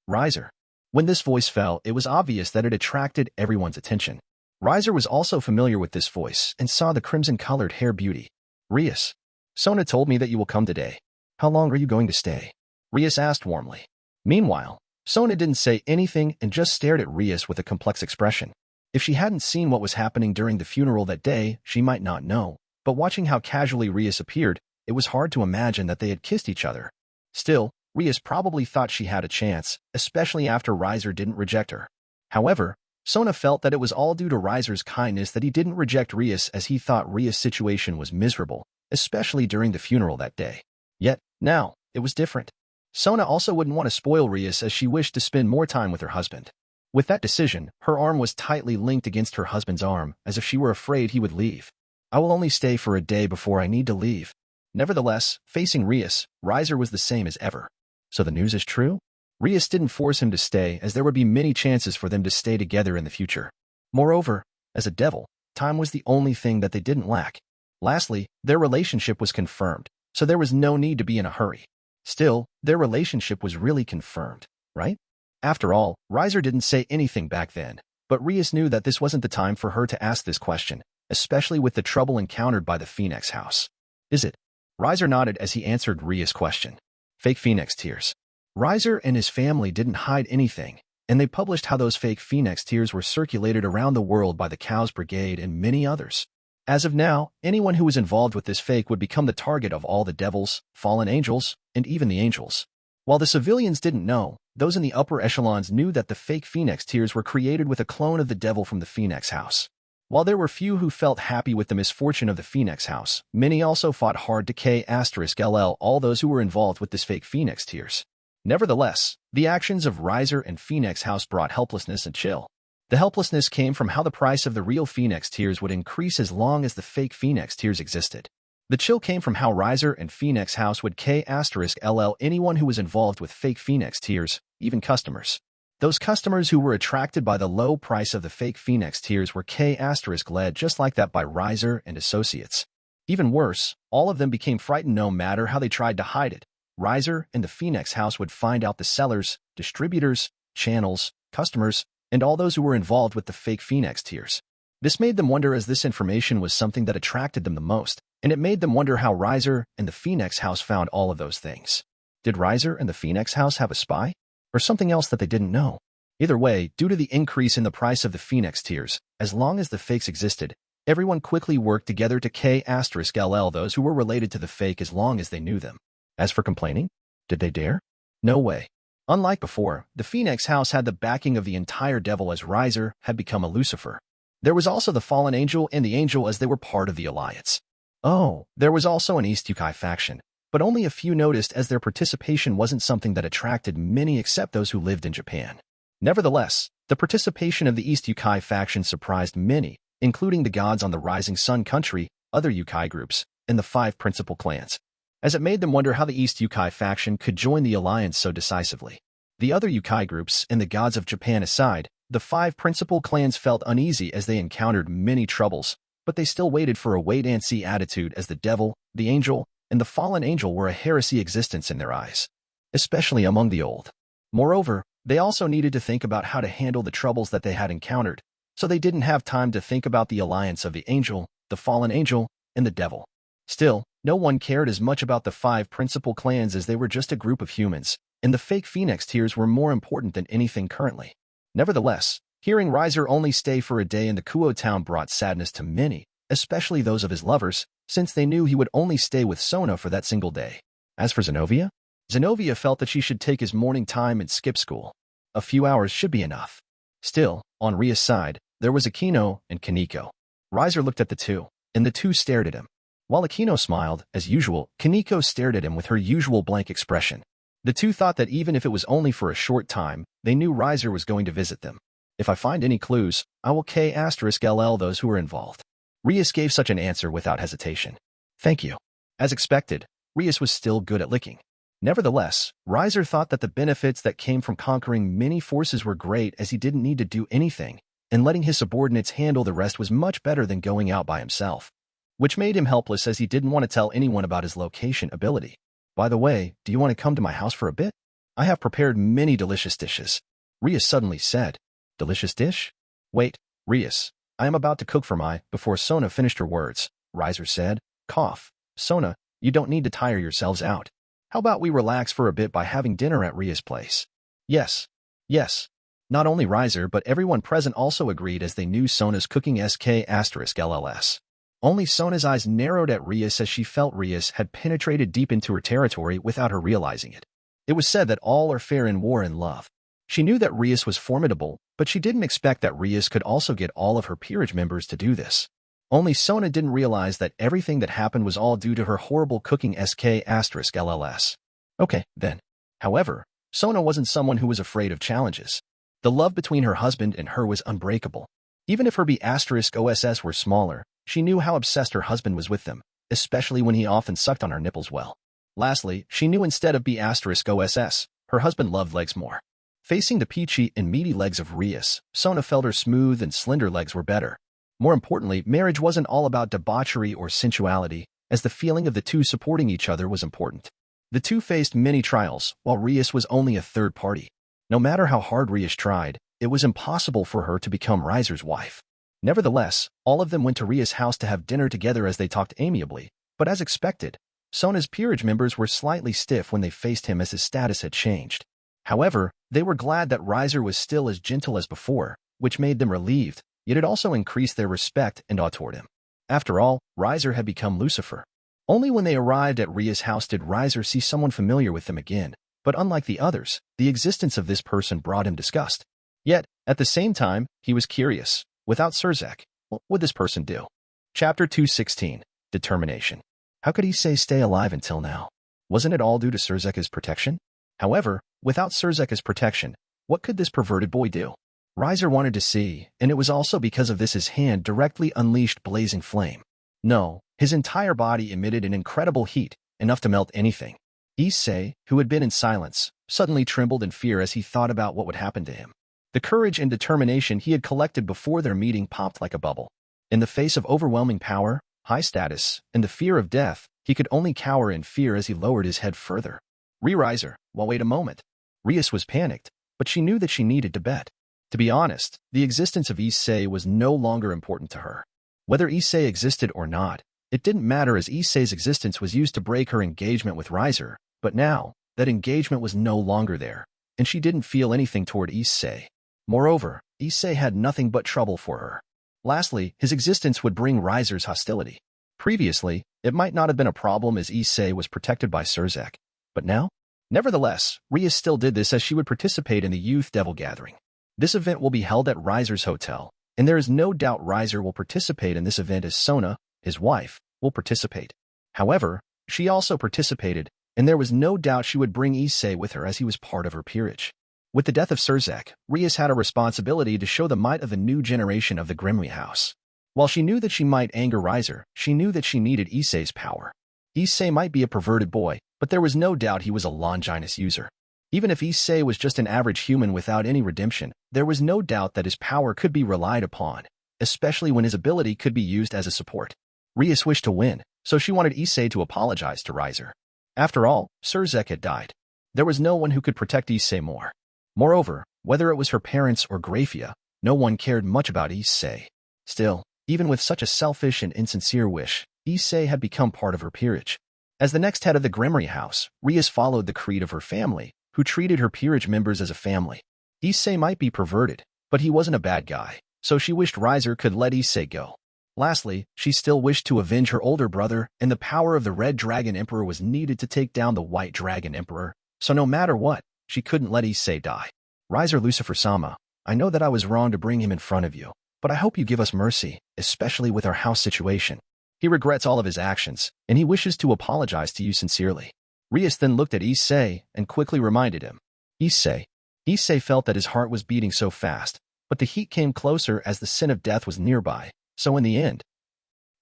Riser. When this voice fell, it was obvious that it attracted everyone's attention. Riser was also familiar with this voice and saw the crimson-colored hair beauty. Rias. Sona told me that you will come today. How long are you going to stay? Rias asked warmly. Meanwhile, Sona didn't say anything and just stared at Rias with a complex expression. If she hadn't seen what was happening during the funeral that day, she might not know, but watching how casually Rias appeared, it was hard to imagine that they had kissed each other. Still, Rias probably thought she had a chance, especially after Riser didn't reject her. However, Sona felt that it was all due to Riser's kindness that he didn't reject Rias, as he thought Rias' situation was miserable, especially during the funeral that day. Yet, now, it was different. Sona also wouldn't want to spoil Rias, as she wished to spend more time with her husband. With that decision, her arm was tightly linked against her husband's arm, as if she were afraid he would leave. I will only stay for a day before I need to leave. Nevertheless, facing Rias, Riser was the same as ever. So the news is true? Rias didn't force him to stay, as there would be many chances for them to stay together in the future. Moreover, as a devil, time was the only thing that they didn't lack. Lastly, their relationship was confirmed, so there was no need to be in a hurry. Still, their relationship was really confirmed, right? After all, Riser didn't say anything back then, but Rias knew that this wasn't the time for her to ask this question, especially with the trouble encountered by the Phenex house. Is it? Riser nodded as he answered Rias' question. Fake Phenex tears. Riser and his family didn't hide anything, and they published how those fake Phenex tears were circulated around the world by the Cows Brigade and many others. As of now, anyone who was involved with this fake would become the target of all the devils, fallen angels, and even the angels. While the civilians didn't know, those in the upper echelons knew that the fake Phenex tears were created with a clone of the devil from the Phenex house. While there were few who felt happy with the misfortune of the Phenex house, many also fought hard to K*LL all those who were involved with this fake Phenex tears. Nevertheless, the actions of Riser and Phenex house brought helplessness and chill. The helplessness came from how the price of the real Phenex tears would increase as long as the fake Phenex tears existed. The chill came from how Riser and Phenex house would K*LL anyone who was involved with fake Phenex tears, even customers. Those customers who were attracted by the low price of the fake Phenex tears were K*led just like that by Riser and associates. Even worse, all of them became frightened no matter how they tried to hide it. Riser and the Phenex house would find out the sellers, distributors, channels, customers, and all those who were involved with the fake Phenex tears. This made them wonder as this information was something that attracted them the most, and it made them wonder how Riser and the Phenex house found all of those things. Did Riser and the Phenex house have a spy? Or something else that they didn't know? Either way, due to the increase in the price of the Phenex tears, as long as the fakes existed, everyone quickly worked together to K*LL those who were related to the fake as long as they knew them. As for complaining, did they dare? No way. Unlike before, the Phenex house had the backing of the entire devil as Riser had become a Lucifer. There was also the fallen angel and the angel as they were part of the alliance. Oh, there was also an East Yukai faction, but only a few noticed as their participation wasn't something that attracted many except those who lived in Japan. Nevertheless, the participation of the East Yukai faction surprised many, including the gods on the Rising Sun country, other Yukai groups, and the 5 principal clans, as it made them wonder how the East Yukai faction could join the alliance so decisively. The other Yukai groups and the gods of Japan aside, the 5 principal clans felt uneasy as they encountered many troubles, but they still waited for a wait-and-see attitude as the devil, the angel, and the fallen angel were a heresy existence in their eyes, especially among the old. Moreover, they also needed to think about how to handle the troubles that they had encountered, so they didn't have time to think about the alliance of the angel, the fallen angel, and the devil. Still, no one cared as much about the 5 principal clans as they were just a group of humans, and the fake Phenex tears were more important than anything currently. Nevertheless, hearing Riser only stay for a day in the Kuo town brought sadness to many, especially those of his lovers, since they knew he would only stay with Sona for that single day. As for Zenobia? Zenobia felt that she should take his morning time and skip school. A few hours should be enough. Still, on Ria's side, there was Akino and Kaneko. Riser looked at the two, and the two stared at him. While Akino smiled, as usual, Kaneko stared at him with her usual blank expression. The two thought that even if it was only for a short time, they knew Riser was going to visit them. If I find any clues, I will K*LL those who are involved. Rias gave such an answer without hesitation. Thank you. As expected, Rias was still good at licking. Nevertheless, Riser thought that the benefits that came from conquering many forces were great as he didn't need to do anything, and letting his subordinates handle the rest was much better than going out by himself, which made him helpless as he didn't want to tell anyone about his location ability. By the way, do you want to come to my house for a bit? I have prepared many delicious dishes. Rias suddenly said. Delicious dish? Wait, Rias, I am about to cook for my, before Sona finished her words, Riser said, cough. Sona, you don't need to tire yourselves out. How about we relax for a bit by having dinner at Ria's place? Yes. Yes. Not only Riser but everyone present also agreed as they knew Sona's cooking SK*LLS. Only Sona's eyes narrowed at Rias as she felt Rias had penetrated deep into her territory without her realizing it. It was said that all are fair in war and love. She knew that Rias was formidable, but she didn't expect that Rias could also get all of her peerage members to do this. Only Sona didn't realize that everything that happened was all due to her horrible cooking SK*LLS. Okay, then. However, Sona wasn't someone who was afraid of challenges. The love between her husband and her was unbreakable. Even if her B*OSS were smaller, she knew how obsessed her husband was with them, especially when he often sucked on her nipples well. Lastly, she knew instead of B*OSS, her husband loved legs more. Facing the peachy and meaty legs of Rias, Sona felt her smooth and slender legs were better. More importantly, marriage wasn't all about debauchery or sensuality, as the feeling of the two supporting each other was important. The two faced many trials, while Rias was only a third party. No matter how hard Rias tried, it was impossible for her to become Riser's wife. Nevertheless, all of them went to Rias' house to have dinner together as they talked amiably, but as expected, Sona's peerage members were slightly stiff when they faced him as his status had changed. However, they were glad that Riser was still as gentle as before, which made them relieved, yet it also increased their respect and awe toward him. After all, Riser had become Lucifer. Only when they arrived at Rias' house did Riser see someone familiar with them again, but unlike the others, the existence of this person brought him disgust. Yet, at the same time, he was curious. Without Surzek, what would this person do? Chapter 216, Determination. How could Issei stay alive until now? Wasn't it all due to Surzek's protection? However, without Surzek's protection, what could this perverted boy do? Riser wanted to see, and it was also because of this his hand directly unleashed blazing flame. No, his entire body emitted an incredible heat, enough to melt anything. Issei, who had been in silence, suddenly trembled in fear as he thought about what would happen to him. The courage and determination he had collected before their meeting popped like a bubble. In the face of overwhelming power, high status, and the fear of death, he could only cower in fear as he lowered his head further. Riser, well, wait a moment. Rias was panicked, but she knew that she needed to bet. To be honest, the existence of Issei was no longer important to her. Whether Issei existed or not, it didn't matter as Issei's existence was used to break her engagement with Riser, but now, that engagement was no longer there, and she didn't feel anything toward Issei. Moreover, Issei had nothing but trouble for her. Lastly, his existence would bring Riser's hostility. Previously, it might not have been a problem as Issei was protected by Surzek, but now? Nevertheless, Rias still did this as she would participate in the Youth Devil Gathering. This event will be held at Riser's hotel, and there is no doubt Riser will participate in this event as Sona, his wife, will participate. However, she also participated, and there was no doubt she would bring Issei with her as he was part of her peerage. With the death of Surzek, Rias had a responsibility to show the might of the new generation of the Gremory house. While she knew that she might anger Riser, she knew that she needed Issei's power. Issei might be a perverted boy, but there was no doubt he was a Longinus user. Even if Issei was just an average human without any redemption, there was no doubt that his power could be relied upon, especially when his ability could be used as a support. Rias wished to win, so she wanted Issei to apologize to Riser. After all, Surzek had died. There was no one who could protect Issei more. Moreover, whether it was her parents or Grafia, no one cared much about Issei. Still, even with such a selfish and insincere wish, Issei had become part of her peerage. As the next head of the Gremory house, Rias followed the creed of her family, who treated her peerage members as a family. Issei might be perverted, but he wasn't a bad guy, so she wished Riser could let Issei go. Lastly, she still wished to avenge her older brother, and the power of the Red Dragon Emperor was needed to take down the White Dragon Emperor, so no matter what, she couldn't let Issei die. Riser Lucifer-sama, I know that I was wrong to bring him in front of you, but I hope you give us mercy, especially with our house situation. He regrets all of his actions, and he wishes to apologize to you sincerely. Rias then looked at Issei and quickly reminded him. Issei. Issei felt that his heart was beating so fast, but the heat came closer as the sin of death was nearby, so in the end,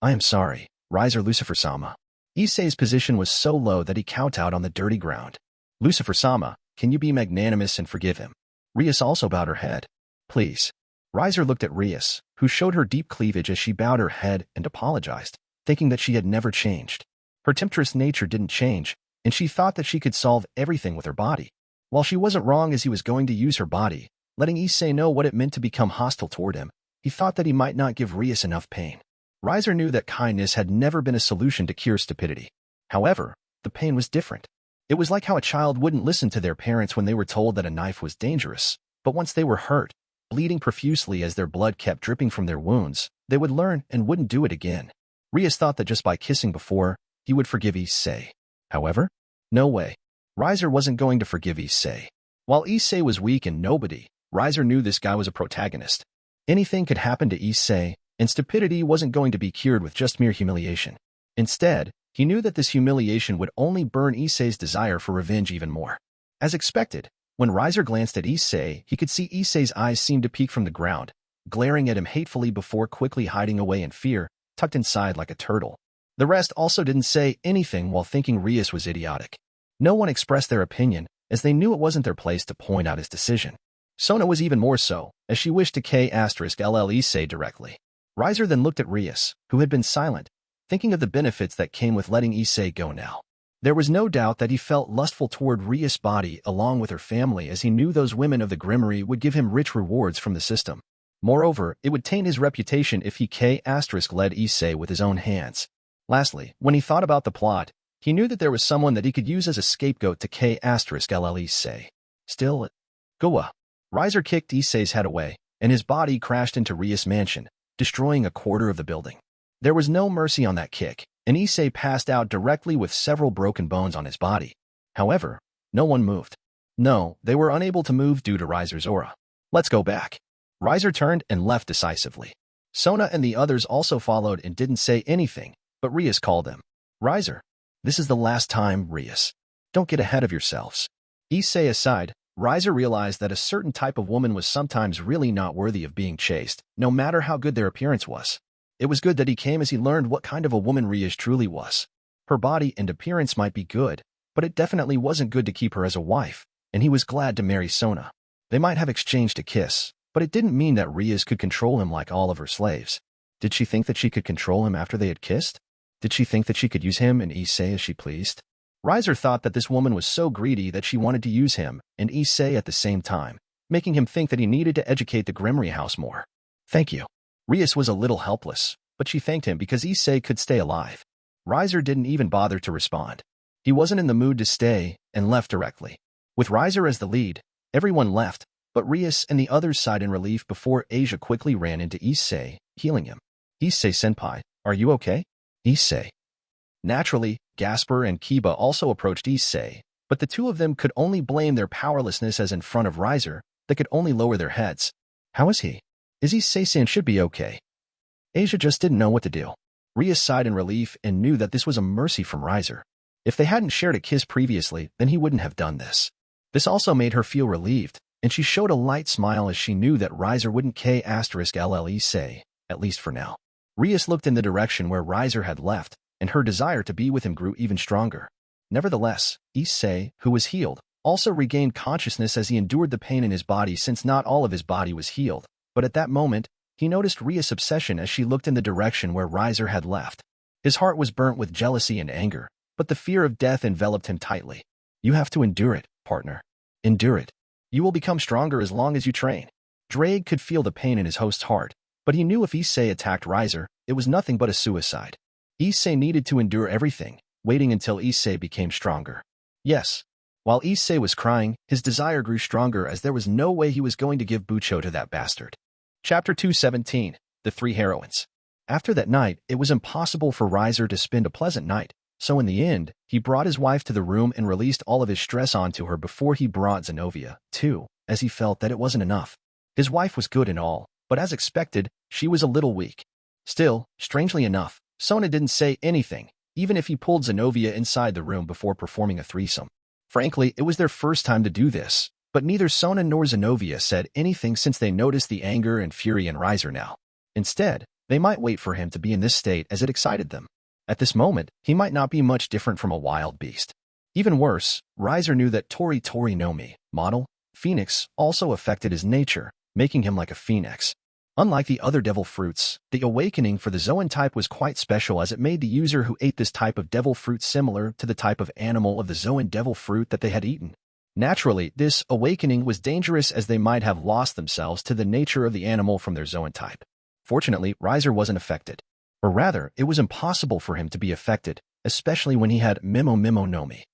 I am sorry, Riser Lucifer-sama. Issei's position was so low that he kowtowed on the dirty ground. Lucifer-sama, can you be magnanimous and forgive him? Rias also bowed her head. Please. Riser looked at Rias, who showed her deep cleavage as she bowed her head and apologized, thinking that she had never changed. Her temptress nature didn't change, and she thought that she could solve everything with her body. While she wasn't wrong as he was going to use her body, letting Issei know what it meant to become hostile toward him, he thought that he might not give Rias enough pain. Riser knew that kindness had never been a solution to cure stupidity. However, the pain was different. It was like how a child wouldn't listen to their parents when they were told that a knife was dangerous, but once they were hurt, bleeding profusely as their blood kept dripping from their wounds, they would learn and wouldn't do it again. Rias thought that just by kissing before, he would forgive Issei. However, no way. Riser wasn't going to forgive Issei. While Issei was weak and nobody, Riser knew this guy was a protagonist. Anything could happen to Issei, and stupidity wasn't going to be cured with just mere humiliation. Instead, he knew that this humiliation would only burn Issei's desire for revenge even more. As expected, when Riser glanced at Issei, he could see Issei's eyes seem to peek from the ground, glaring at him hatefully before quickly hiding away in fear, tucked inside like a turtle. The rest also didn't say anything while thinking Rias was idiotic. No one expressed their opinion, as they knew it wasn't their place to point out his decision. Sona was even more so, as she wished to K*LL Issei directly. Riser then looked at Rias, who had been silent, thinking of the benefits that came with letting Issei go now. There was no doubt that he felt lustful toward Rias' body along with her family as he knew those women of the Gremory would give him rich rewards from the system. Moreover, it would taint his reputation if he K*led Issei with his own hands. Lastly, when he thought about the plot, He knew that there was someone that he could use as a scapegoat to Issei. Still, Goa. Riser kicked Issei's head away, and his body crashed into Rias' mansion, destroying a quarter of the building. There was no mercy on that kick, and Issei passed out directly with several broken bones on his body. However, no one moved. No, they were unable to move due to Riser's aura. Let's go back. Riser turned and left decisively. Sona and the others also followed and didn't say anything, but Rias called them. Riser, this is the last time, Rias. Don't get ahead of yourselves. Issei aside, Riser realized that a certain type of woman was sometimes really not worthy of being chased, no matter how good their appearance was. It was good that he came as he learned what kind of a woman Rias truly was. Her body and appearance might be good, but it definitely wasn't good to keep her as a wife, and he was glad to marry Sona. They might have exchanged a kiss, but it didn't mean that Rias could control him like all of her slaves. Did she think that she could control him after they had kissed? Did she think that she could use him and Issei as she pleased? Riser thought that this woman was so greedy that she wanted to use him and Issei at the same time, making him think that he needed to educate the Gremory house more. Thank you. Rias was a little helpless, but she thanked him because Issei could stay alive. Riser didn't even bother to respond. He wasn't in the mood to stay and left directly. With Riser as the lead, everyone left, but Rias and the others sighed in relief before Asia quickly ran into Issei, healing him. Issei-senpai, are you okay? Issei. Naturally, Gasper and Kiba also approached Issei, but the two of them could only blame their powerlessness as in front of Riser, they could only lower their heads. How is he? Is Issei-san should be okay? Asia just didn't know what to do. Rias sighed in relief and knew that this was a mercy from Riser. If they hadn't shared a kiss previously, then he wouldn't have done this. This also made her feel relieved, and she showed a light smile as she knew that Riser wouldn't Issei, at least for now. Rias looked in the direction where Riser had left, and her desire to be with him grew even stronger. Nevertheless, Issei, who was healed, also regained consciousness as he endured the pain in his body since not all of his body was healed, but at that moment, he noticed Rias' obsession as she looked in the direction where Riser had left. His heart was burnt with jealousy and anger, but the fear of death enveloped him tightly. You have to endure it, partner. Endure it. You will become stronger as long as you train. Drake could feel the pain in his host's heart, but he knew if Issei attacked Riser, it was nothing but a suicide. Issei needed to endure everything, waiting until Issei became stronger. Yes. While Issei was crying, his desire grew stronger as there was no way he was going to give Bucho to that bastard. Chapter 217, The Three Heroines. After that night, it was impossible for Riser to spend a pleasant night, so in the end, he brought his wife to the room and released all of his stress onto her before he brought Zenovia, too, as he felt that it wasn't enough. His wife was good and all, but as expected, she was a little weak. Still, strangely enough, Sona didn't say anything, even if he pulled Zenovia inside the room before performing a threesome. Frankly, it was their first time to do this, but neither Sona nor Zenovia said anything since they noticed the anger and fury in Riser now. Instead, they might wait for him to be in this state as it excited them. At this moment, he might not be much different from a wild beast. Even worse, Riser knew that Tori no Mi, model, Phoenix, also affected his nature, making him like a phoenix. Unlike the other devil fruits, the awakening for the Zoan type was quite special as it made the user who ate this type of devil fruit similar to the type of animal of the Zoan devil fruit that they had eaten. Naturally, this awakening was dangerous as they might have lost themselves to the nature of the animal from their Zoan type. Fortunately, Riser wasn't affected. Or rather, it was impossible for him to be affected, especially when he had Mimo no Mi.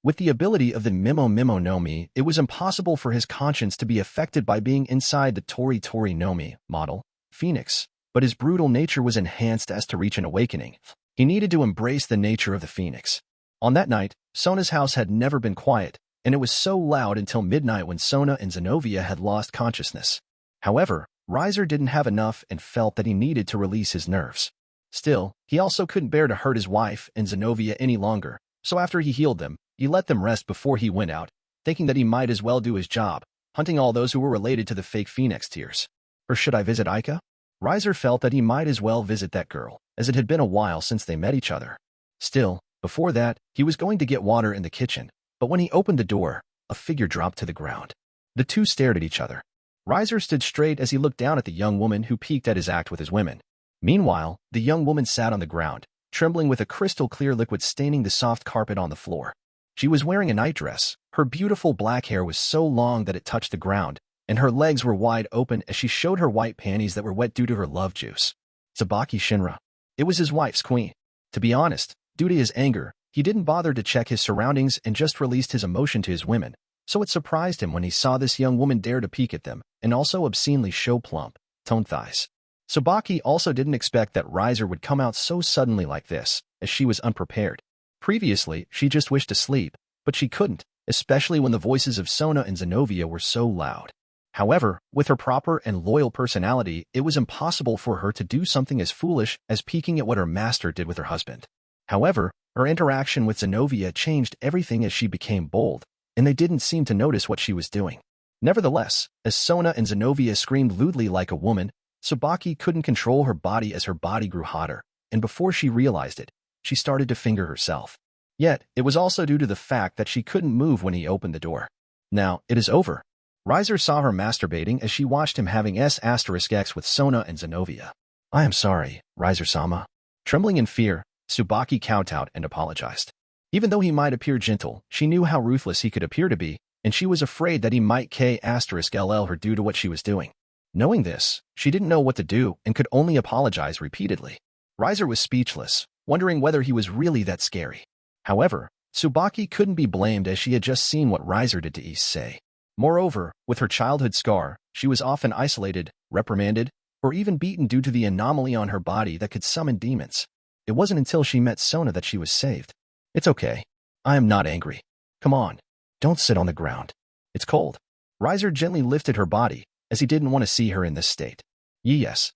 With the ability of the Mimo no Mi, it was impossible for his conscience to be affected by being inside the Tori no Mi, model, Phoenix, but his brutal nature was enhanced as to reach an awakening. He needed to embrace the nature of the Phoenix. On that night, Sona's house had never been quiet, and it was so loud until midnight when Sona and Zenovia had lost consciousness. However, Riser didn't have enough and felt that he needed to release his nerves. Still, he also couldn't bear to hurt his wife and Zenovia any longer, so after he healed them, he let them rest before he went out, thinking that he might as well do his job, hunting all those who were related to the fake Phoenix tears. Or should I visit Aika? Riser felt that he might as well visit that girl, as it had been a while since they met each other. Still, before that, he was going to get water in the kitchen, but when he opened the door, a figure dropped to the ground. The two stared at each other. Riser stood straight as he looked down at the young woman who peeked at his act with his women. Meanwhile, the young woman sat on the ground, trembling with a crystal-clear liquid staining the soft carpet on the floor. She was wearing a nightdress. Her beautiful black hair was so long that it touched the ground, and her legs were wide open as she showed her white panties that were wet due to her love juice. Tsubaki Shinra. It was his wife's queen. To be honest, due to his anger, He didn't bother to check his surroundings and just released his emotion to his women, so it surprised him when he saw this young woman dare to peek at them and also obscenely show plump, toned thighs. Tsubaki also didn't expect that Riser would come out so suddenly like this, as she was unprepared. Previously, she just wished to sleep, but she couldn't, especially when the voices of Sona and Zenovia were so loud. However, with her proper and loyal personality, it was impossible for her to do something as foolish as peeking at what her master did with her husband. However, her interaction with Zenovia changed everything as she became bold, and they didn't seem to notice what she was doing. Nevertheless, as Sona and Zenovia screamed lewdly like a woman, Tsubaki couldn't control her body as her body grew hotter, and before she realized it, she started to finger herself. Yet, it was also due to the fact that she couldn't move when he opened the door. Now, it is over. Riser saw her masturbating as she watched him having S*X with Sona and Zenovia. I am sorry, Riser-sama. Trembling in fear, Tsubaki kowtowed and apologized. Even though he might appear gentle, she knew how ruthless he could appear to be, and she was afraid that he might K*LL her due to what she was doing. Knowing this, she didn't know what to do and could only apologize repeatedly. Riser was speechless, wondering whether he was really that scary. However, Tsubaki couldn't be blamed as she had just seen what Riser did to Issei. Moreover, with her childhood scar, she was often isolated, reprimanded, or even beaten due to the anomaly on her body that could summon demons. It wasn't until she met Sona that she was saved. It's okay. I am not angry. Come on. Don't sit on the ground. It's cold. Riser gently lifted her body, as he didn't want to see her in this state. Yes.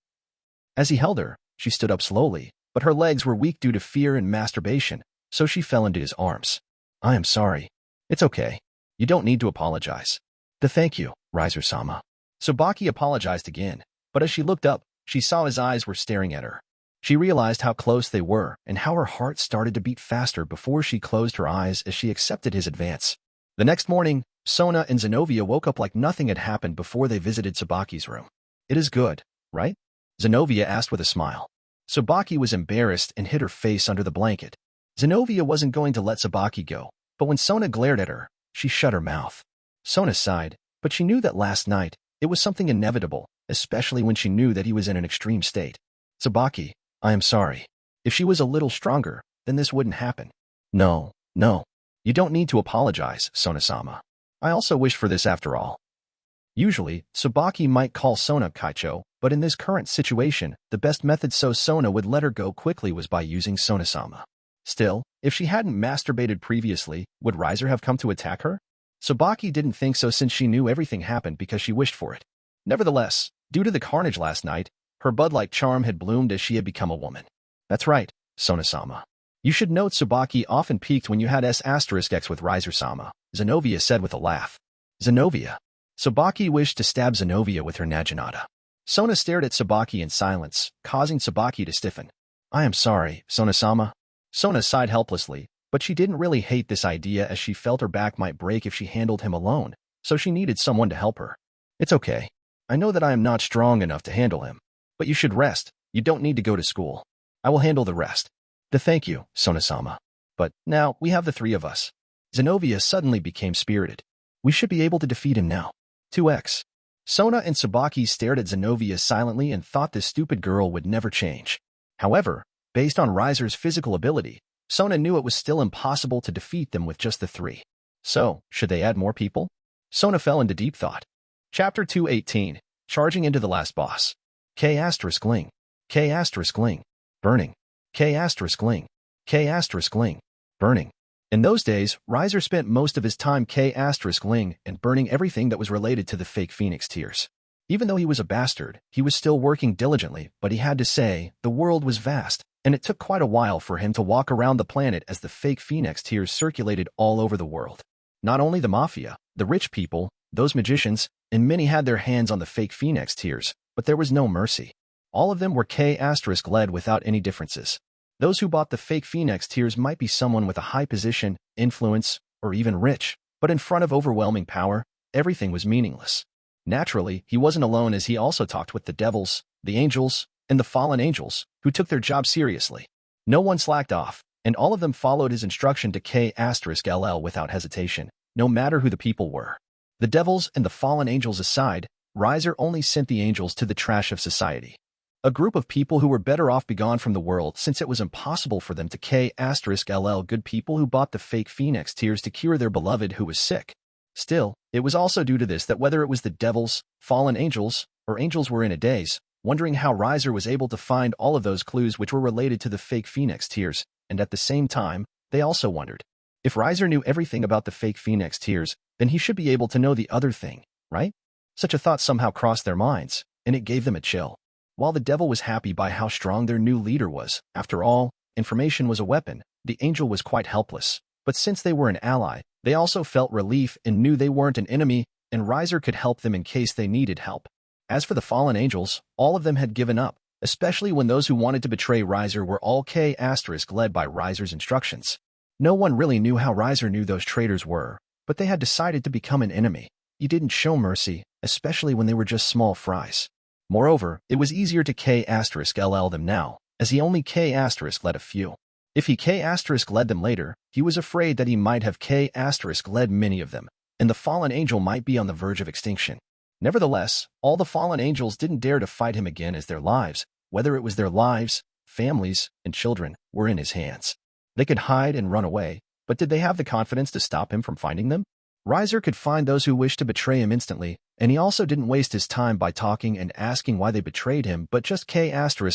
As he held her, she stood up slowly, but her legs were weak due to fear and masturbation, so she fell into his arms. I am sorry. It's okay. You don't need to apologize. Thank you, Riser-sama. Tsubaki apologized again, but as she looked up, she saw his eyes were staring at her. She realized how close they were and how her heart started to beat faster before she closed her eyes as she accepted his advance. The next morning, Sona and Zenovia woke up like nothing had happened before they visited Tsubaki's room. It is good, right? Zenovia asked with a smile. Tsubaki was embarrassed and hid her face under the blanket. Zenovia wasn't going to let Tsubaki go, but when Sona glared at her, she shut her mouth. Sona sighed, but she knew that last night, it was something inevitable, especially when she knew that he was in an extreme state. Tsubaki, I am sorry. If she was a little stronger, then this wouldn't happen. No. You don't need to apologize, Sona-sama. I also wish for this after all. Usually, Tsubaki might call Sona Kaicho, but in this current situation, the best method so Sona would let her go quickly was by using Sona-sama. Still, if she hadn't masturbated previously, would Riser have come to attack her? Tsubaki didn't think so since she knew everything happened because she wished for it. Nevertheless, due to the carnage last night, her bud-like charm had bloomed as she had become a woman. That's right, Sona-sama. You should note Tsubaki often peaked when you had S*X with Riser-sama, Zenovia said with a laugh. Zenovia. Tsubaki wished to stab Zenovia with her naginata. Sona stared at Tsubaki in silence, causing Tsubaki to stiffen. I am sorry, Sona-sama. Sona sighed helplessly, but she didn't really hate this idea as she felt her back might break if she handled him alone, so she needed someone to help her. It's okay. I know that I am not strong enough to handle him. But you should rest. You don't need to go to school. I will handle the rest. Thank you, Sona-sama. But now, we have the three of us. Zenovia suddenly became spirited. We should be able to defeat him now. 2x. Sona and Tsubaki stared at Zenovia silently and thought this stupid girl would never change. However, based on Riser's physical ability, Sona knew it was still impossible to defeat them with just the three. So, should they add more people? Sona fell into deep thought. Chapter 218. Charging into the last boss. K**ling. K**ling. Burning. K**ling. K**ling. Burning. In those days, Riser spent most of his time K**ling and burning everything that was related to the fake Phoenix tears. Even though he was a bastard, he was still working diligently, but he had to say, the world was vast, and it took quite a while for him to walk around the planet as the fake Phoenix tears circulated all over the world. Not only the mafia, the rich people, those magicians, and many had their hands on the fake Phoenix tears, but there was no mercy. All of them were K**led without any differences. Those who bought the fake Phoenix tears might be someone with a high position, influence, or even rich, but in front of overwhelming power, everything was meaningless. Naturally, he wasn't alone as he also talked with the devils, the angels, and the fallen angels, who took their job seriously. No one slacked off, and all of them followed his instruction to K*LL without hesitation, no matter who the people were. The devils and the fallen angels aside, Riser only sent the angels to the trash of society. A group of people who were better off begone from the world since it was impossible for them to k*ll good people who bought the fake Phoenix tears to cure their beloved who was sick. Still, it was also due to this that whether it was the devils, fallen angels, or angels were in a daze, wondering how Riser was able to find all of those clues which were related to the fake Phoenix tears, and at the same time, they also wondered. If Riser knew everything about the fake Phoenix tears, then he should be able to know the other thing, right? Such a thought somehow crossed their minds, and it gave them a chill. While the devil was happy by how strong their new leader was, after all, information was a weapon, the angel was quite helpless. But since they were an ally, they also felt relief and knew they weren't an enemy, and Riser could help them in case they needed help. As for the fallen angels, all of them had given up, especially when those who wanted to betray Riser were all k** led by Riser's instructions. No one really knew how Riser knew those traitors were, but they had decided to become an enemy. He didn't show mercy, especially when they were just small fries. Moreover, it was easier to k*ll them now, as he only k** led a few. If he k** led them later, he was afraid that he might have k** led many of them, and the fallen angel might be on the verge of extinction. Nevertheless, all the fallen angels didn't dare to fight him again as their lives, whether it was their lives, families, and children, were in his hands. They could hide and run away, but did they have the confidence to stop him from finding them? Riser could find those who wished to betray him instantly, and he also didn't waste his time by talking and asking why they betrayed him but just k**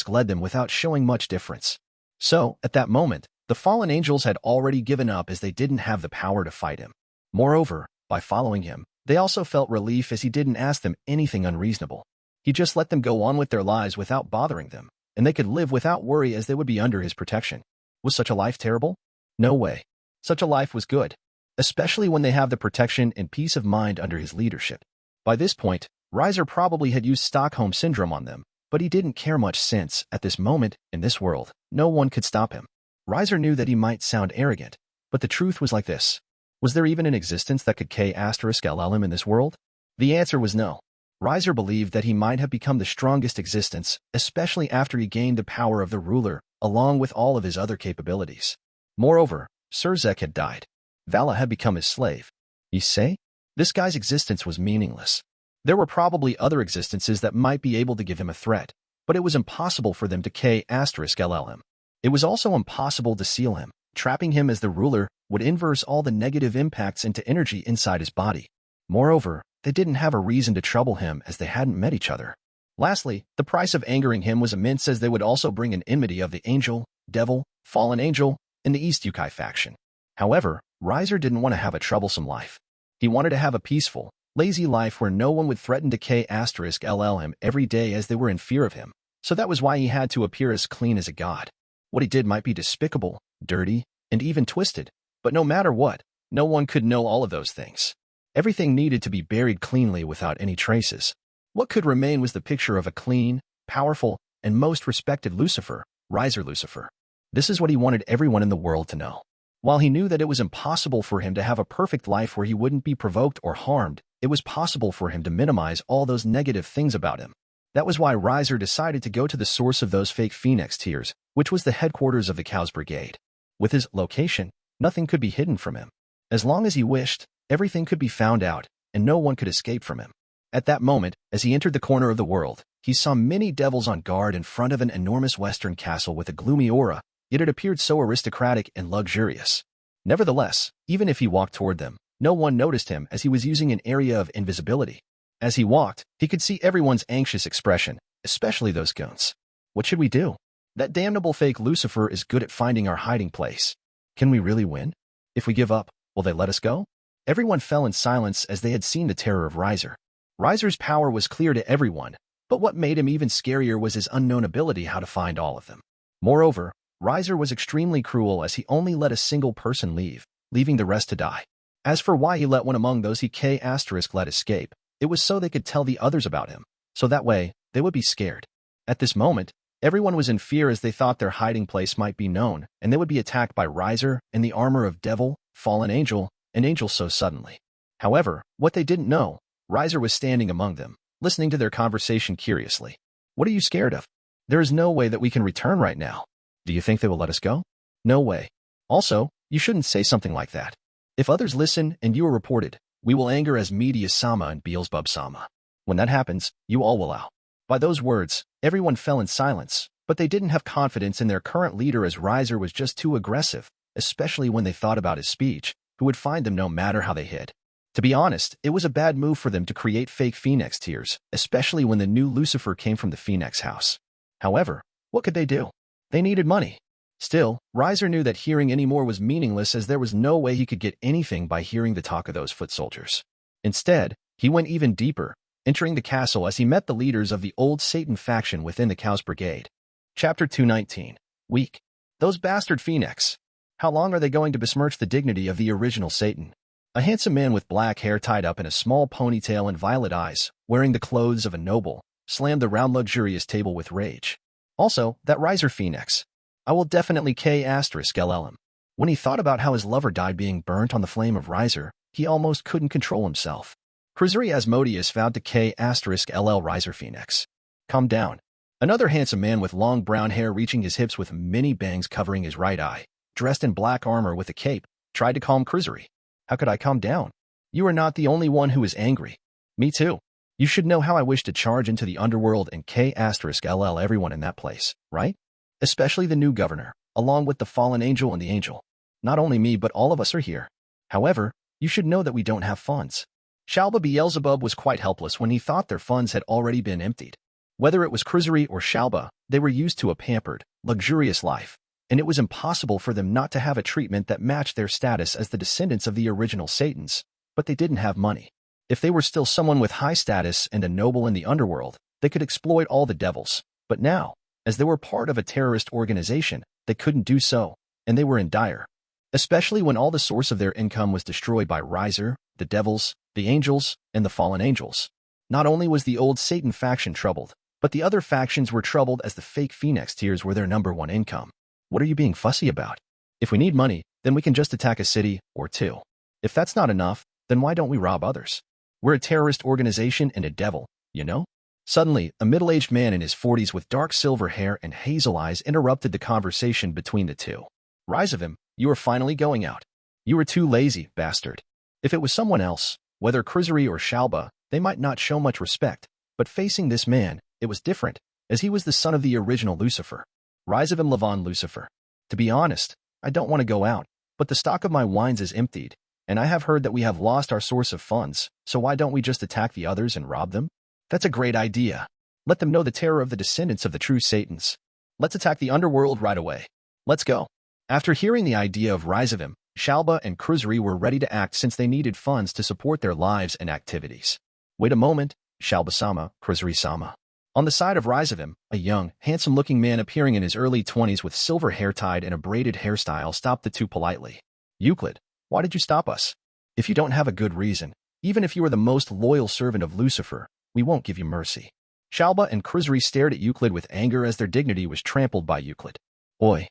led them without showing much difference. So, at that moment, the fallen angels had already given up as they didn't have the power to fight him. Moreover, by following him, they also felt relief as he didn't ask them anything unreasonable. He just let them go on with their lives without bothering them, and they could live without worry as they would be under his protection. Was such a life terrible? No way. Such a life was good, especially when they have the protection and peace of mind under his leadership. By this point, Riser probably had used Stockholm Syndrome on them, but he didn't care much since, at this moment, in this world, no one could stop him. Riser knew that he might sound arrogant, but the truth was like this. Was there even an existence that could k*ll him in this world? The answer was no. Riser believed that he might have become the strongest existence, especially after he gained the power of the ruler, along with all of his other capabilities. Moreover, Surzek had died. Vala had become his slave. You say? This guy's existence was meaningless. There were probably other existences that might be able to give him a threat, but it was impossible for them to k*ll him. It was also impossible to seal him. Trapping him as the ruler would inverse all the negative impacts into energy inside his body. Moreover, they didn't have a reason to trouble him as they hadn't met each other. Lastly, the price of angering him was immense as they would also bring an enmity of the angel, devil, fallen angel, and the East Yukai faction. However, Riser didn't want to have a troublesome life. He wanted to have a peaceful, lazy life where no one would threaten to k*ll him every day as they were in fear of him, so that was why he had to appear as clean as a god. What he did might be despicable, dirty, and even twisted, but no matter what, no one could know all of those things. Everything needed to be buried cleanly without any traces. What could remain was the picture of a clean, powerful, and most respected Lucifer, Riser Lucifer. This is what he wanted everyone in the world to know. While he knew that it was impossible for him to have a perfect life where he wouldn't be provoked or harmed, it was possible for him to minimize all those negative things about him. That was why Riser decided to go to the source of those fake Phoenix tears, which was the headquarters of the Cows Brigade. With his location, nothing could be hidden from him. As long as he wished, everything could be found out, and no one could escape from him. At that moment, as he entered the corner of the world, he saw many devils on guard in front of an enormous western castle with a gloomy aura, yet it appeared so aristocratic and luxurious. Nevertheless, even if he walked toward them, no one noticed him as he was using an area of invisibility. As he walked, he could see everyone's anxious expression, especially those goons. What should we do? That damnable fake Lucifer is good at finding our hiding place. Can we really win? If we give up, will they let us go? Everyone fell in silence as they had seen the terror of Riser. Riser's power was clear to everyone, but what made him even scarier was his unknown ability how to find all of them. Moreover, Riser was extremely cruel as he only let a single person leave, leaving the rest to die. As for why he let one among those he k*let escape, it was so they could tell the others about him, so that way, they would be scared. At this moment, everyone was in fear as they thought their hiding place might be known, and they would be attacked by Riser in the armor of devil, fallen angel, and angel so suddenly. However, what they didn't know, Riser was standing among them, listening to their conversation curiously. What are you scared of? There is no way that we can return right now. Do you think they will let us go? No way. Also, you shouldn't say something like that. If others listen and you are reported, we will anger as Medius Sama and Beelzebub Sama. When that happens, you all will out. By those words, everyone fell in silence, but they didn't have confidence in their current leader as Riser was just too aggressive, especially when they thought about his speech, who would find them no matter how they hid. To be honest, it was a bad move for them to create fake Phenex tears, especially when the new Lucifer came from the Phenex house. However, what could they do? They needed money. Still, Riser knew that hearing any more was meaningless as there was no way he could get anything by hearing the talk of those foot soldiers. Instead, he went even deeper, entering the castle as he met the leaders of the old Satan faction within the Chaos Brigade. Chapter 219. Weak. Those bastard Phenex. How long are they going to besmirch the dignity of the original Satan? A handsome man with black hair tied up in a small ponytail and violet eyes, wearing the clothes of a noble, slammed the round luxurious table with rage. Also, that Riser Phenex. I will definitely K***LL him. When he thought about how his lover died being burnt on the flame of Riser, he almost couldn't control himself. Cruisery Asmodeus vowed to K***LL Riser Phenex. Calm down. Another handsome man with long brown hair reaching his hips with many bangs covering his right eye, dressed in black armor with a cape, tried to calm Cruisery. How could I calm down? You are not the only one who is angry. Me too. You should know how I wish to charge into the underworld and K***LL everyone in that place, right? Especially the new governor, along with the fallen angel and the angel. Not only me but all of us are here. However, you should know that we don't have funds. Shalba Beelzebub was quite helpless when he thought their funds had already been emptied. Whether it was Cruisery or Shalba, they were used to a pampered, luxurious life, and it was impossible for them not to have a treatment that matched their status as the descendants of the original Satans, but they didn't have money. If they were still someone with high status and a noble in the underworld, they could exploit all the devils, but now, as they were part of a terrorist organization, they couldn't do so, and they were in dire. Especially when all the source of their income was destroyed by Riser, the devils, the angels, and the fallen angels. Not only was the old Satan faction troubled, but the other factions were troubled as the fake Phenex tears were their #1 income. What are you being fussy about? If we need money, then we can just attack a city or two. If that's not enough, then why don't we rob others? We're a terrorist organization and a devil, you know? Suddenly, a middle-aged man in his 40s with dark silver hair and hazel eyes interrupted the conversation between the two. Rise of him, you are finally going out. You were too lazy, bastard. If it was someone else, whether Cruisery or Shalba, they might not show much respect, but facing this man, it was different, as he was the son of the original Lucifer. Rise of him Levon Lucifer. To be honest, I don't want to go out, but the stock of my wines is emptied, and I have heard that we have lost our source of funds, so why don't we just attack the others and rob them? That's a great idea. Let them know the terror of the descendants of the true Satans. Let's attack the underworld right away. Let's go. After hearing the idea of Rise of him, Shalba and Cruisery were ready to act since they needed funds to support their lives and activities. Wait a moment, Shalba-sama, Cruisery-sama. On the side of Rise of him, a young, handsome-looking man appearing in his early 20s with silver hair tied and a braided hairstyle stopped the two politely. Euclid, why did you stop us? If you don't have a good reason, even if you are the most loyal servant of Lucifer, we won't give you mercy. Shalba and Cruisery stared at Euclid with anger as their dignity was trampled by Euclid. Oi,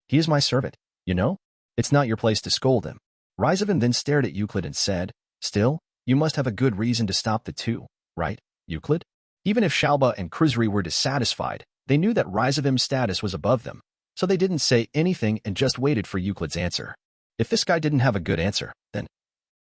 he is my servant, you know? It's not your place to scold him. Rise of him then stared at Euclid and said, still, you must have a good reason to stop the two, right, Euclid? Even if Shalba and Cruisery were dissatisfied, they knew that Rise of him's status was above them, so they didn't say anything and just waited for Euclid's answer. If this guy didn't have a good answer, then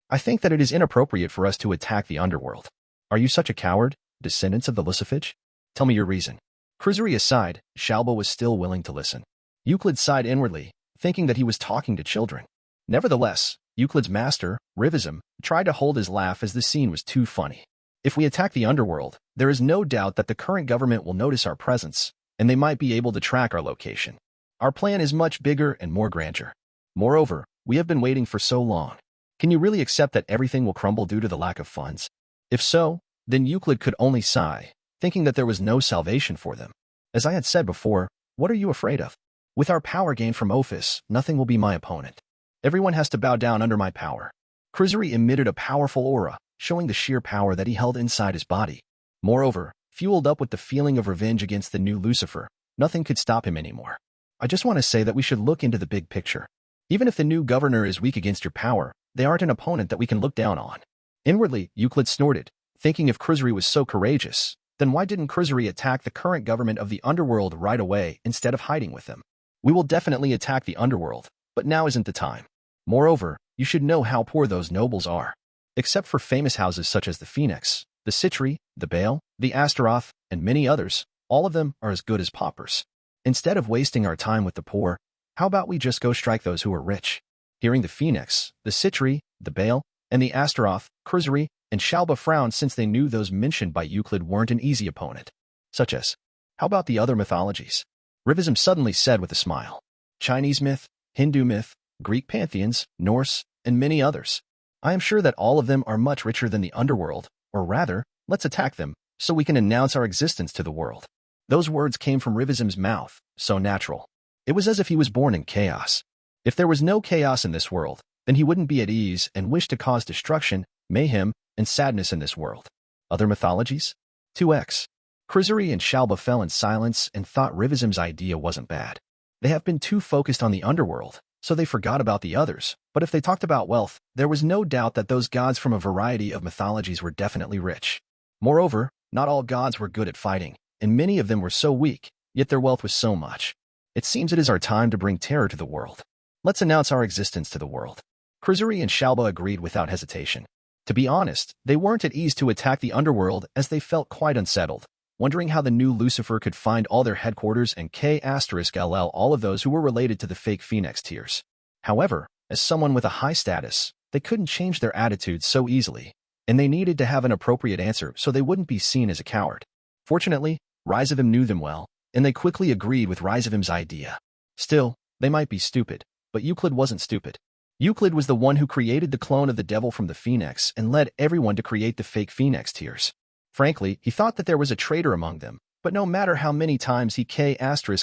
I think that it is inappropriate for us to attack the underworld. Are you such a coward, descendants of the Lucifage? Tell me your reason. Cruisery aside, Shalba was still willing to listen. Euclid sighed inwardly, thinking that he was talking to children. Nevertheless, Euclid's master, Rivism, tried to hold his laugh as the scene was too funny. If we attack the underworld, there is no doubt that the current government will notice our presence, and they might be able to track our location. Our plan is much bigger and more grandeur. Moreover, we have been waiting for so long. Can you really accept that everything will crumble due to the lack of funds? If so, then Euclid could only sigh, thinking that there was no salvation for them. As I had said before, what are you afraid of? With our power gained from Ophis, nothing will be my opponent. Everyone has to bow down under my power. Cruisery emitted a powerful aura, showing the sheer power that he held inside his body. Moreover, fueled up with the feeling of revenge against the new Lucifer, nothing could stop him anymore. I just want to say that we should look into the big picture. Even if the new governor is weak against your power, they aren't an opponent that we can look down on. Inwardly, Euclid snorted, thinking if Cruisery was so courageous, then why didn't Cruisery attack the current government of the underworld right away instead of hiding with them? We will definitely attack the underworld, but now isn't the time. Moreover, you should know how poor those nobles are. Except for famous houses such as the Phenex, The Citri, the Baal, the Astaroth, and many others, all of them are as good as paupers. Instead of wasting our time with the poor, how about we just go strike those who are rich? Hearing the Phoenix, the Citri, the Baal, and the Astaroth, Riser, and Shalba frowned since they knew those mentioned by Euclid weren't an easy opponent. Such as, how about the other mythologies? Rivism suddenly said with a smile. Chinese myth, Hindu myth, Greek pantheons, Norse, and many others. I am sure that all of them are much richer than the underworld, or rather, let's attack them, so we can announce our existence to the world. Those words came from Rivism's mouth, so natural. It was as if he was born in chaos. If there was no chaos in this world, then he wouldn't be at ease and wish to cause destruction, mayhem, and sadness in this world. Other mythologies? 2x. Riser and Shalba fell in silence and thought Rivism's idea wasn't bad. They have been too focused on the underworld, so they forgot about the others, but if they talked about wealth, there was no doubt that those gods from a variety of mythologies were definitely rich. Moreover, not all gods were good at fighting, and many of them were so weak, yet their wealth was so much. It seems it is our time to bring terror to the world. Let's announce our existence to the world. Riser and Shalba agreed without hesitation. To be honest, they weren't at ease to attack the underworld as they felt quite unsettled, wondering how the new Lucifer could find all their headquarters and K*LL all of those who were related to the fake Phoenix tiers. However, as someone with a high status, they couldn't change their attitudes so easily, and they needed to have an appropriate answer so they wouldn't be seen as a coward. Fortunately, Risavim knew them well, and they quickly agreed with Risavim's idea. Still, they might be stupid, but Euclid wasn't stupid. Euclid was the one who created the clone of the devil from the Phoenix and led everyone to create the fake Phoenix tiers. Frankly, he thought that there was a traitor among them, but no matter how many times he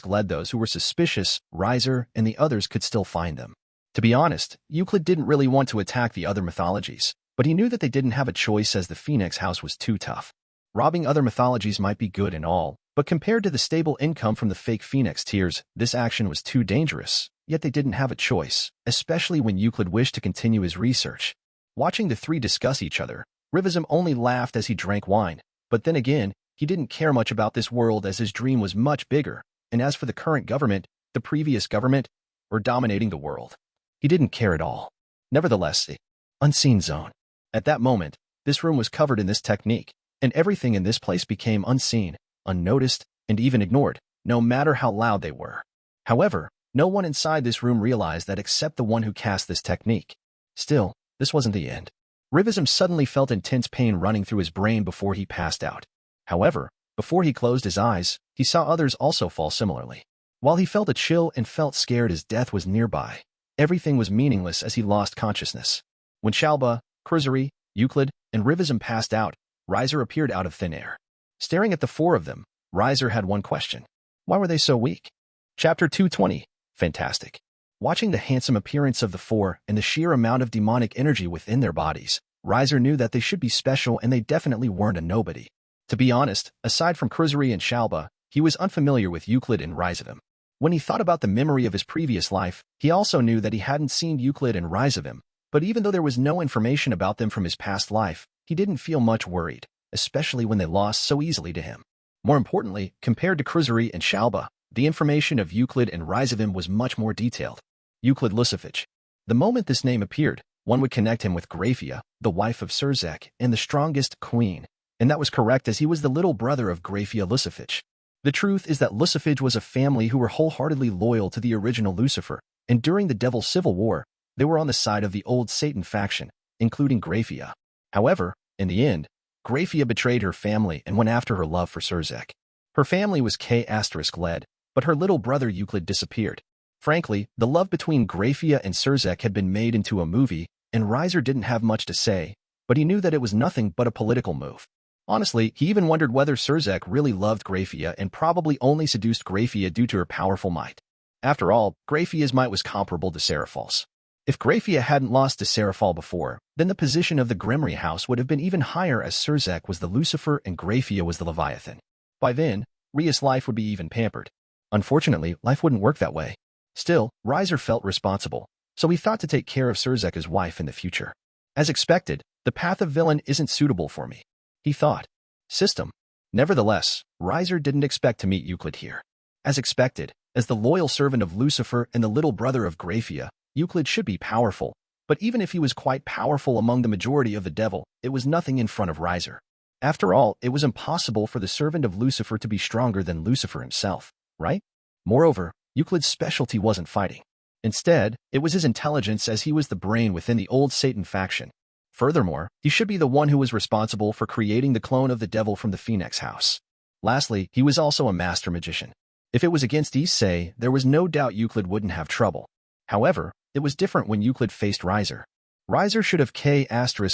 led those who were suspicious, Riser and the others could still find them. To be honest, Euclid didn't really want to attack the other mythologies, but he knew that they didn't have a choice as the Phoenix house was too tough. Robbing other mythologies might be good and all, but compared to the stable income from the fake Phoenix tiers, this action was too dangerous, yet they didn't have a choice, especially when Euclid wished to continue his research. Watching the three discuss each other, Rivism only laughed as he drank wine, but then again, he didn't care much about this world as his dream was much bigger, and as for the current government, the previous government, or dominating the world, he didn't care at all. Nevertheless, the unseen zone. At that moment, this room was covered in this technique, and everything in this place became unseen, unnoticed, and even ignored, no matter how loud they were. However, no one inside this room realized that except the one who cast this technique. Still, this wasn't the end. Rivism suddenly felt intense pain running through his brain before he passed out. However, before he closed his eyes, he saw others also fall similarly. While he felt a chill and felt scared as death was nearby, everything was meaningless as he lost consciousness. When Shalba, Riser, Euclid, and Rivism passed out, Riser appeared out of thin air. Staring at the four of them, Riser had one question. Why were they so weak? Chapter 220. Fantastic. Watching the handsome appearance of the four and the sheer amount of demonic energy within their bodies, Riser knew that they should be special and they definitely weren't a nobody. To be honest, aside from Riser and Shalba, he was unfamiliar with Euclid and Risavim. When he thought about the memory of his previous life, he also knew that he hadn't seen Euclid and Risavim, but even though there was no information about them from his past life, he didn't feel much worried, especially when they lost so easily to him. More importantly, compared to Riser and Shalba, the information of Euclid and Risavim was much more detailed. Euclid Lucifage. The moment this name appeared, one would connect him with Graphia, the wife of Surzek, and the strongest queen, and that was correct as he was the little brother of Graphia Lucifage. The truth is that Lucifage was a family who were wholeheartedly loyal to the original Lucifer, and during the Devil's Civil War, they were on the side of the old Satan faction, including Graphia. However, in the end, Graphia betrayed her family and went after her love for Surzek. Her family was K*led, but her little brother Euclid disappeared. Frankly, the love between Graphia and Surzek had been made into a movie, and Riser didn't have much to say, but he knew that it was nothing but a political move. Honestly, he even wondered whether Surzek really loved Graphia and probably only seduced Graphia due to her powerful might. After all, Graphia's might was comparable to Seraphil's. If Graphia hadn't lost to Seraphil before, then the position of the Gremory house would have been even higher as Surzek was the Lucifer and Graphia was the Leviathan. By then, Rias' life would be even pampered. Unfortunately, life wouldn't work that way. Still, Riser felt responsible, so he thought to take care of Surzek as wife in the future. As expected, the path of villain isn't suitable for me, he thought. System. Nevertheless, Riser didn't expect to meet Euclid here. As expected, as the loyal servant of Lucifer and the little brother of Graphia, Euclid should be powerful, but even if he was quite powerful among the majority of the devil, it was nothing in front of Riser. After all, it was impossible for the servant of Lucifer to be stronger than Lucifer himself, right? Moreover, Euclid's specialty wasn't fighting. Instead, it was his intelligence, as he was the brain within the old Satan faction. Furthermore, he should be the one who was responsible for creating the clone of the devil from the Phoenix house. Lastly, he was also a master magician. If it was against Issei, there was no doubt Euclid wouldn't have trouble. However, it was different when Euclid faced Riser. Riser should have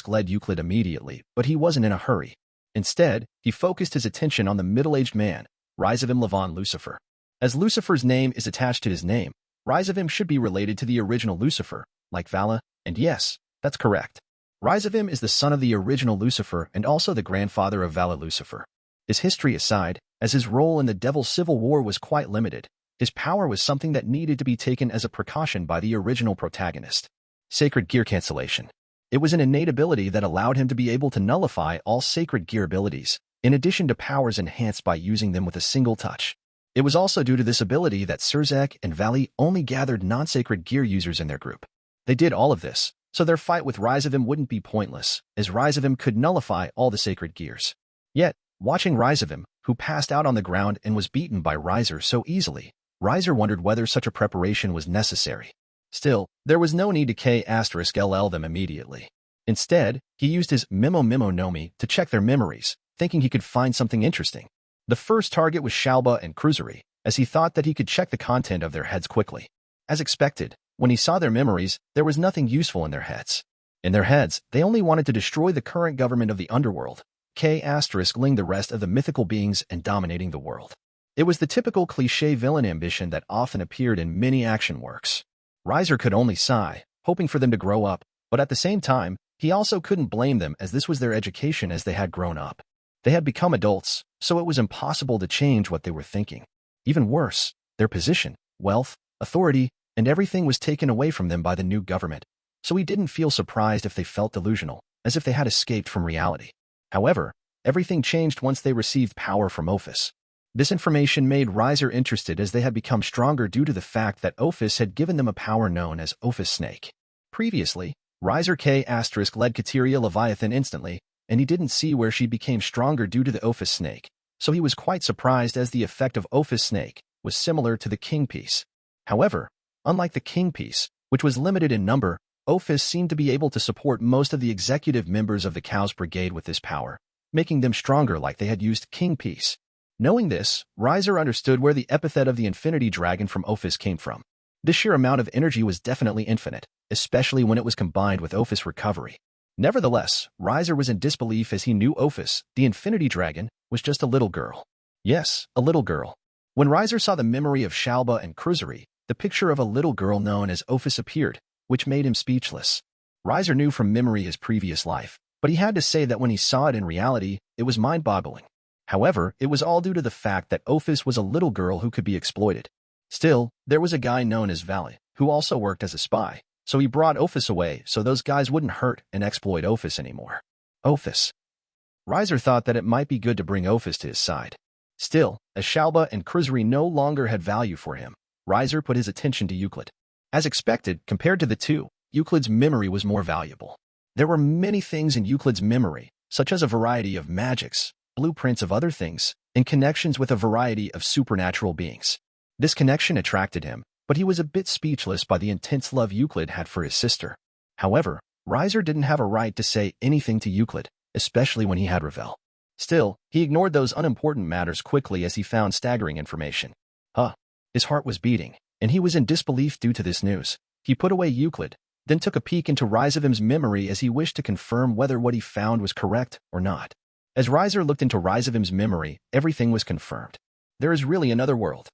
led Euclid immediately, but he wasn't in a hurry. Instead, he focused his attention on the middle-aged man, Risavim Levon Lucifer. As Lucifer's name is attached to his name, Risavim should be related to the original Lucifer, like Vala, and yes, that's correct. Risavim is the son of the original Lucifer and also the grandfather of Vala Lucifer. His history aside, as his role in the Devil's Civil War was quite limited, his power was something that needed to be taken as a precaution by the original protagonist. Sacred Gear Cancellation. It was an innate ability that allowed him to be able to nullify all Sacred Gear abilities, in addition to powers enhanced by using them with a single touch. It was also due to this ability that Surzek and Valley only gathered non-Sacred Gear users in their group. They did all of this, so their fight with Risavim wouldn't be pointless, as Risavim could nullify all the Sacred Gears. Yet, watching Risavim, who passed out on the ground and was beaten by Riser so easily, Riser wondered whether such a preparation was necessary. Still, there was no need to K*LL them immediately. Instead, he used his Memo Nomi to check their memories, thinking he could find something interesting. The first target was Shalba and Cruisery, as he thought that he could check the content of their heads quickly. As expected, when he saw their memories, there was nothing useful in their heads. In their heads, they only wanted to destroy the current government of the underworld, *ling the rest of the mythical beings and dominating the world. It was the typical cliché villain ambition that often appeared in many action works. Riser could only sigh, hoping for them to grow up, but at the same time, he also couldn't blame them as this was their education as they had grown up. They had become adults, so it was impossible to change what they were thinking. Even worse, their position, wealth, authority, and everything was taken away from them by the new government, so he didn't feel surprised if they felt delusional, as if they had escaped from reality. However, everything changed once they received power from Ophis. This information made Riser interested as they had become stronger due to the fact that Ophis had given them a power known as Ophis Snake. Previously, Riser led Kateria Leviathan instantly, and he didn't see where she became stronger due to the Ophis Snake, so he was quite surprised as the effect of Ophis Snake was similar to the King Piece. However, unlike the King Piece, which was limited in number, Ophis seemed to be able to support most of the executive members of the Chaos Brigade with this power, making them stronger like they had used King Piece. Knowing this, Riser understood where the epithet of the Infinity Dragon from Ophis came from. This sheer amount of energy was definitely infinite, especially when it was combined with Ophis Recovery. Nevertheless, Riser was in disbelief as he knew Ophis, the Infinity Dragon, was just a little girl. Yes, a little girl. When Riser saw the memory of Shalba and Cruisery, the picture of a little girl known as Ophis appeared, which made him speechless. Riser knew from memory his previous life, but he had to say that when he saw it in reality, it was mind-boggling. However, it was all due to the fact that Ophis was a little girl who could be exploited. Still, there was a guy known as Valley, who also worked as a spy, so he brought Ophis away so those guys wouldn't hurt and exploit Ophis anymore. Ophis. Riser thought that it might be good to bring Ophis to his side. Still, as Shalba and Cruisery no longer had value for him, Riser put his attention to Euclid. As expected, compared to the two, Euclid's memory was more valuable. There were many things in Euclid's memory, such as a variety of magics, blueprints of other things, and connections with a variety of supernatural beings. This connection attracted him, but he was a bit speechless by the intense love Euclid had for his sister. However, Riser didn't have a right to say anything to Euclid, especially when he had Ravel. Still, he ignored those unimportant matters quickly as he found staggering information. His heart was beating, and he was in disbelief due to this news. He put away Euclid, then took a peek into Risavim's memory as he wished to confirm whether what he found was correct or not. As Riser looked into Risavim's memory, everything was confirmed. There is really another world.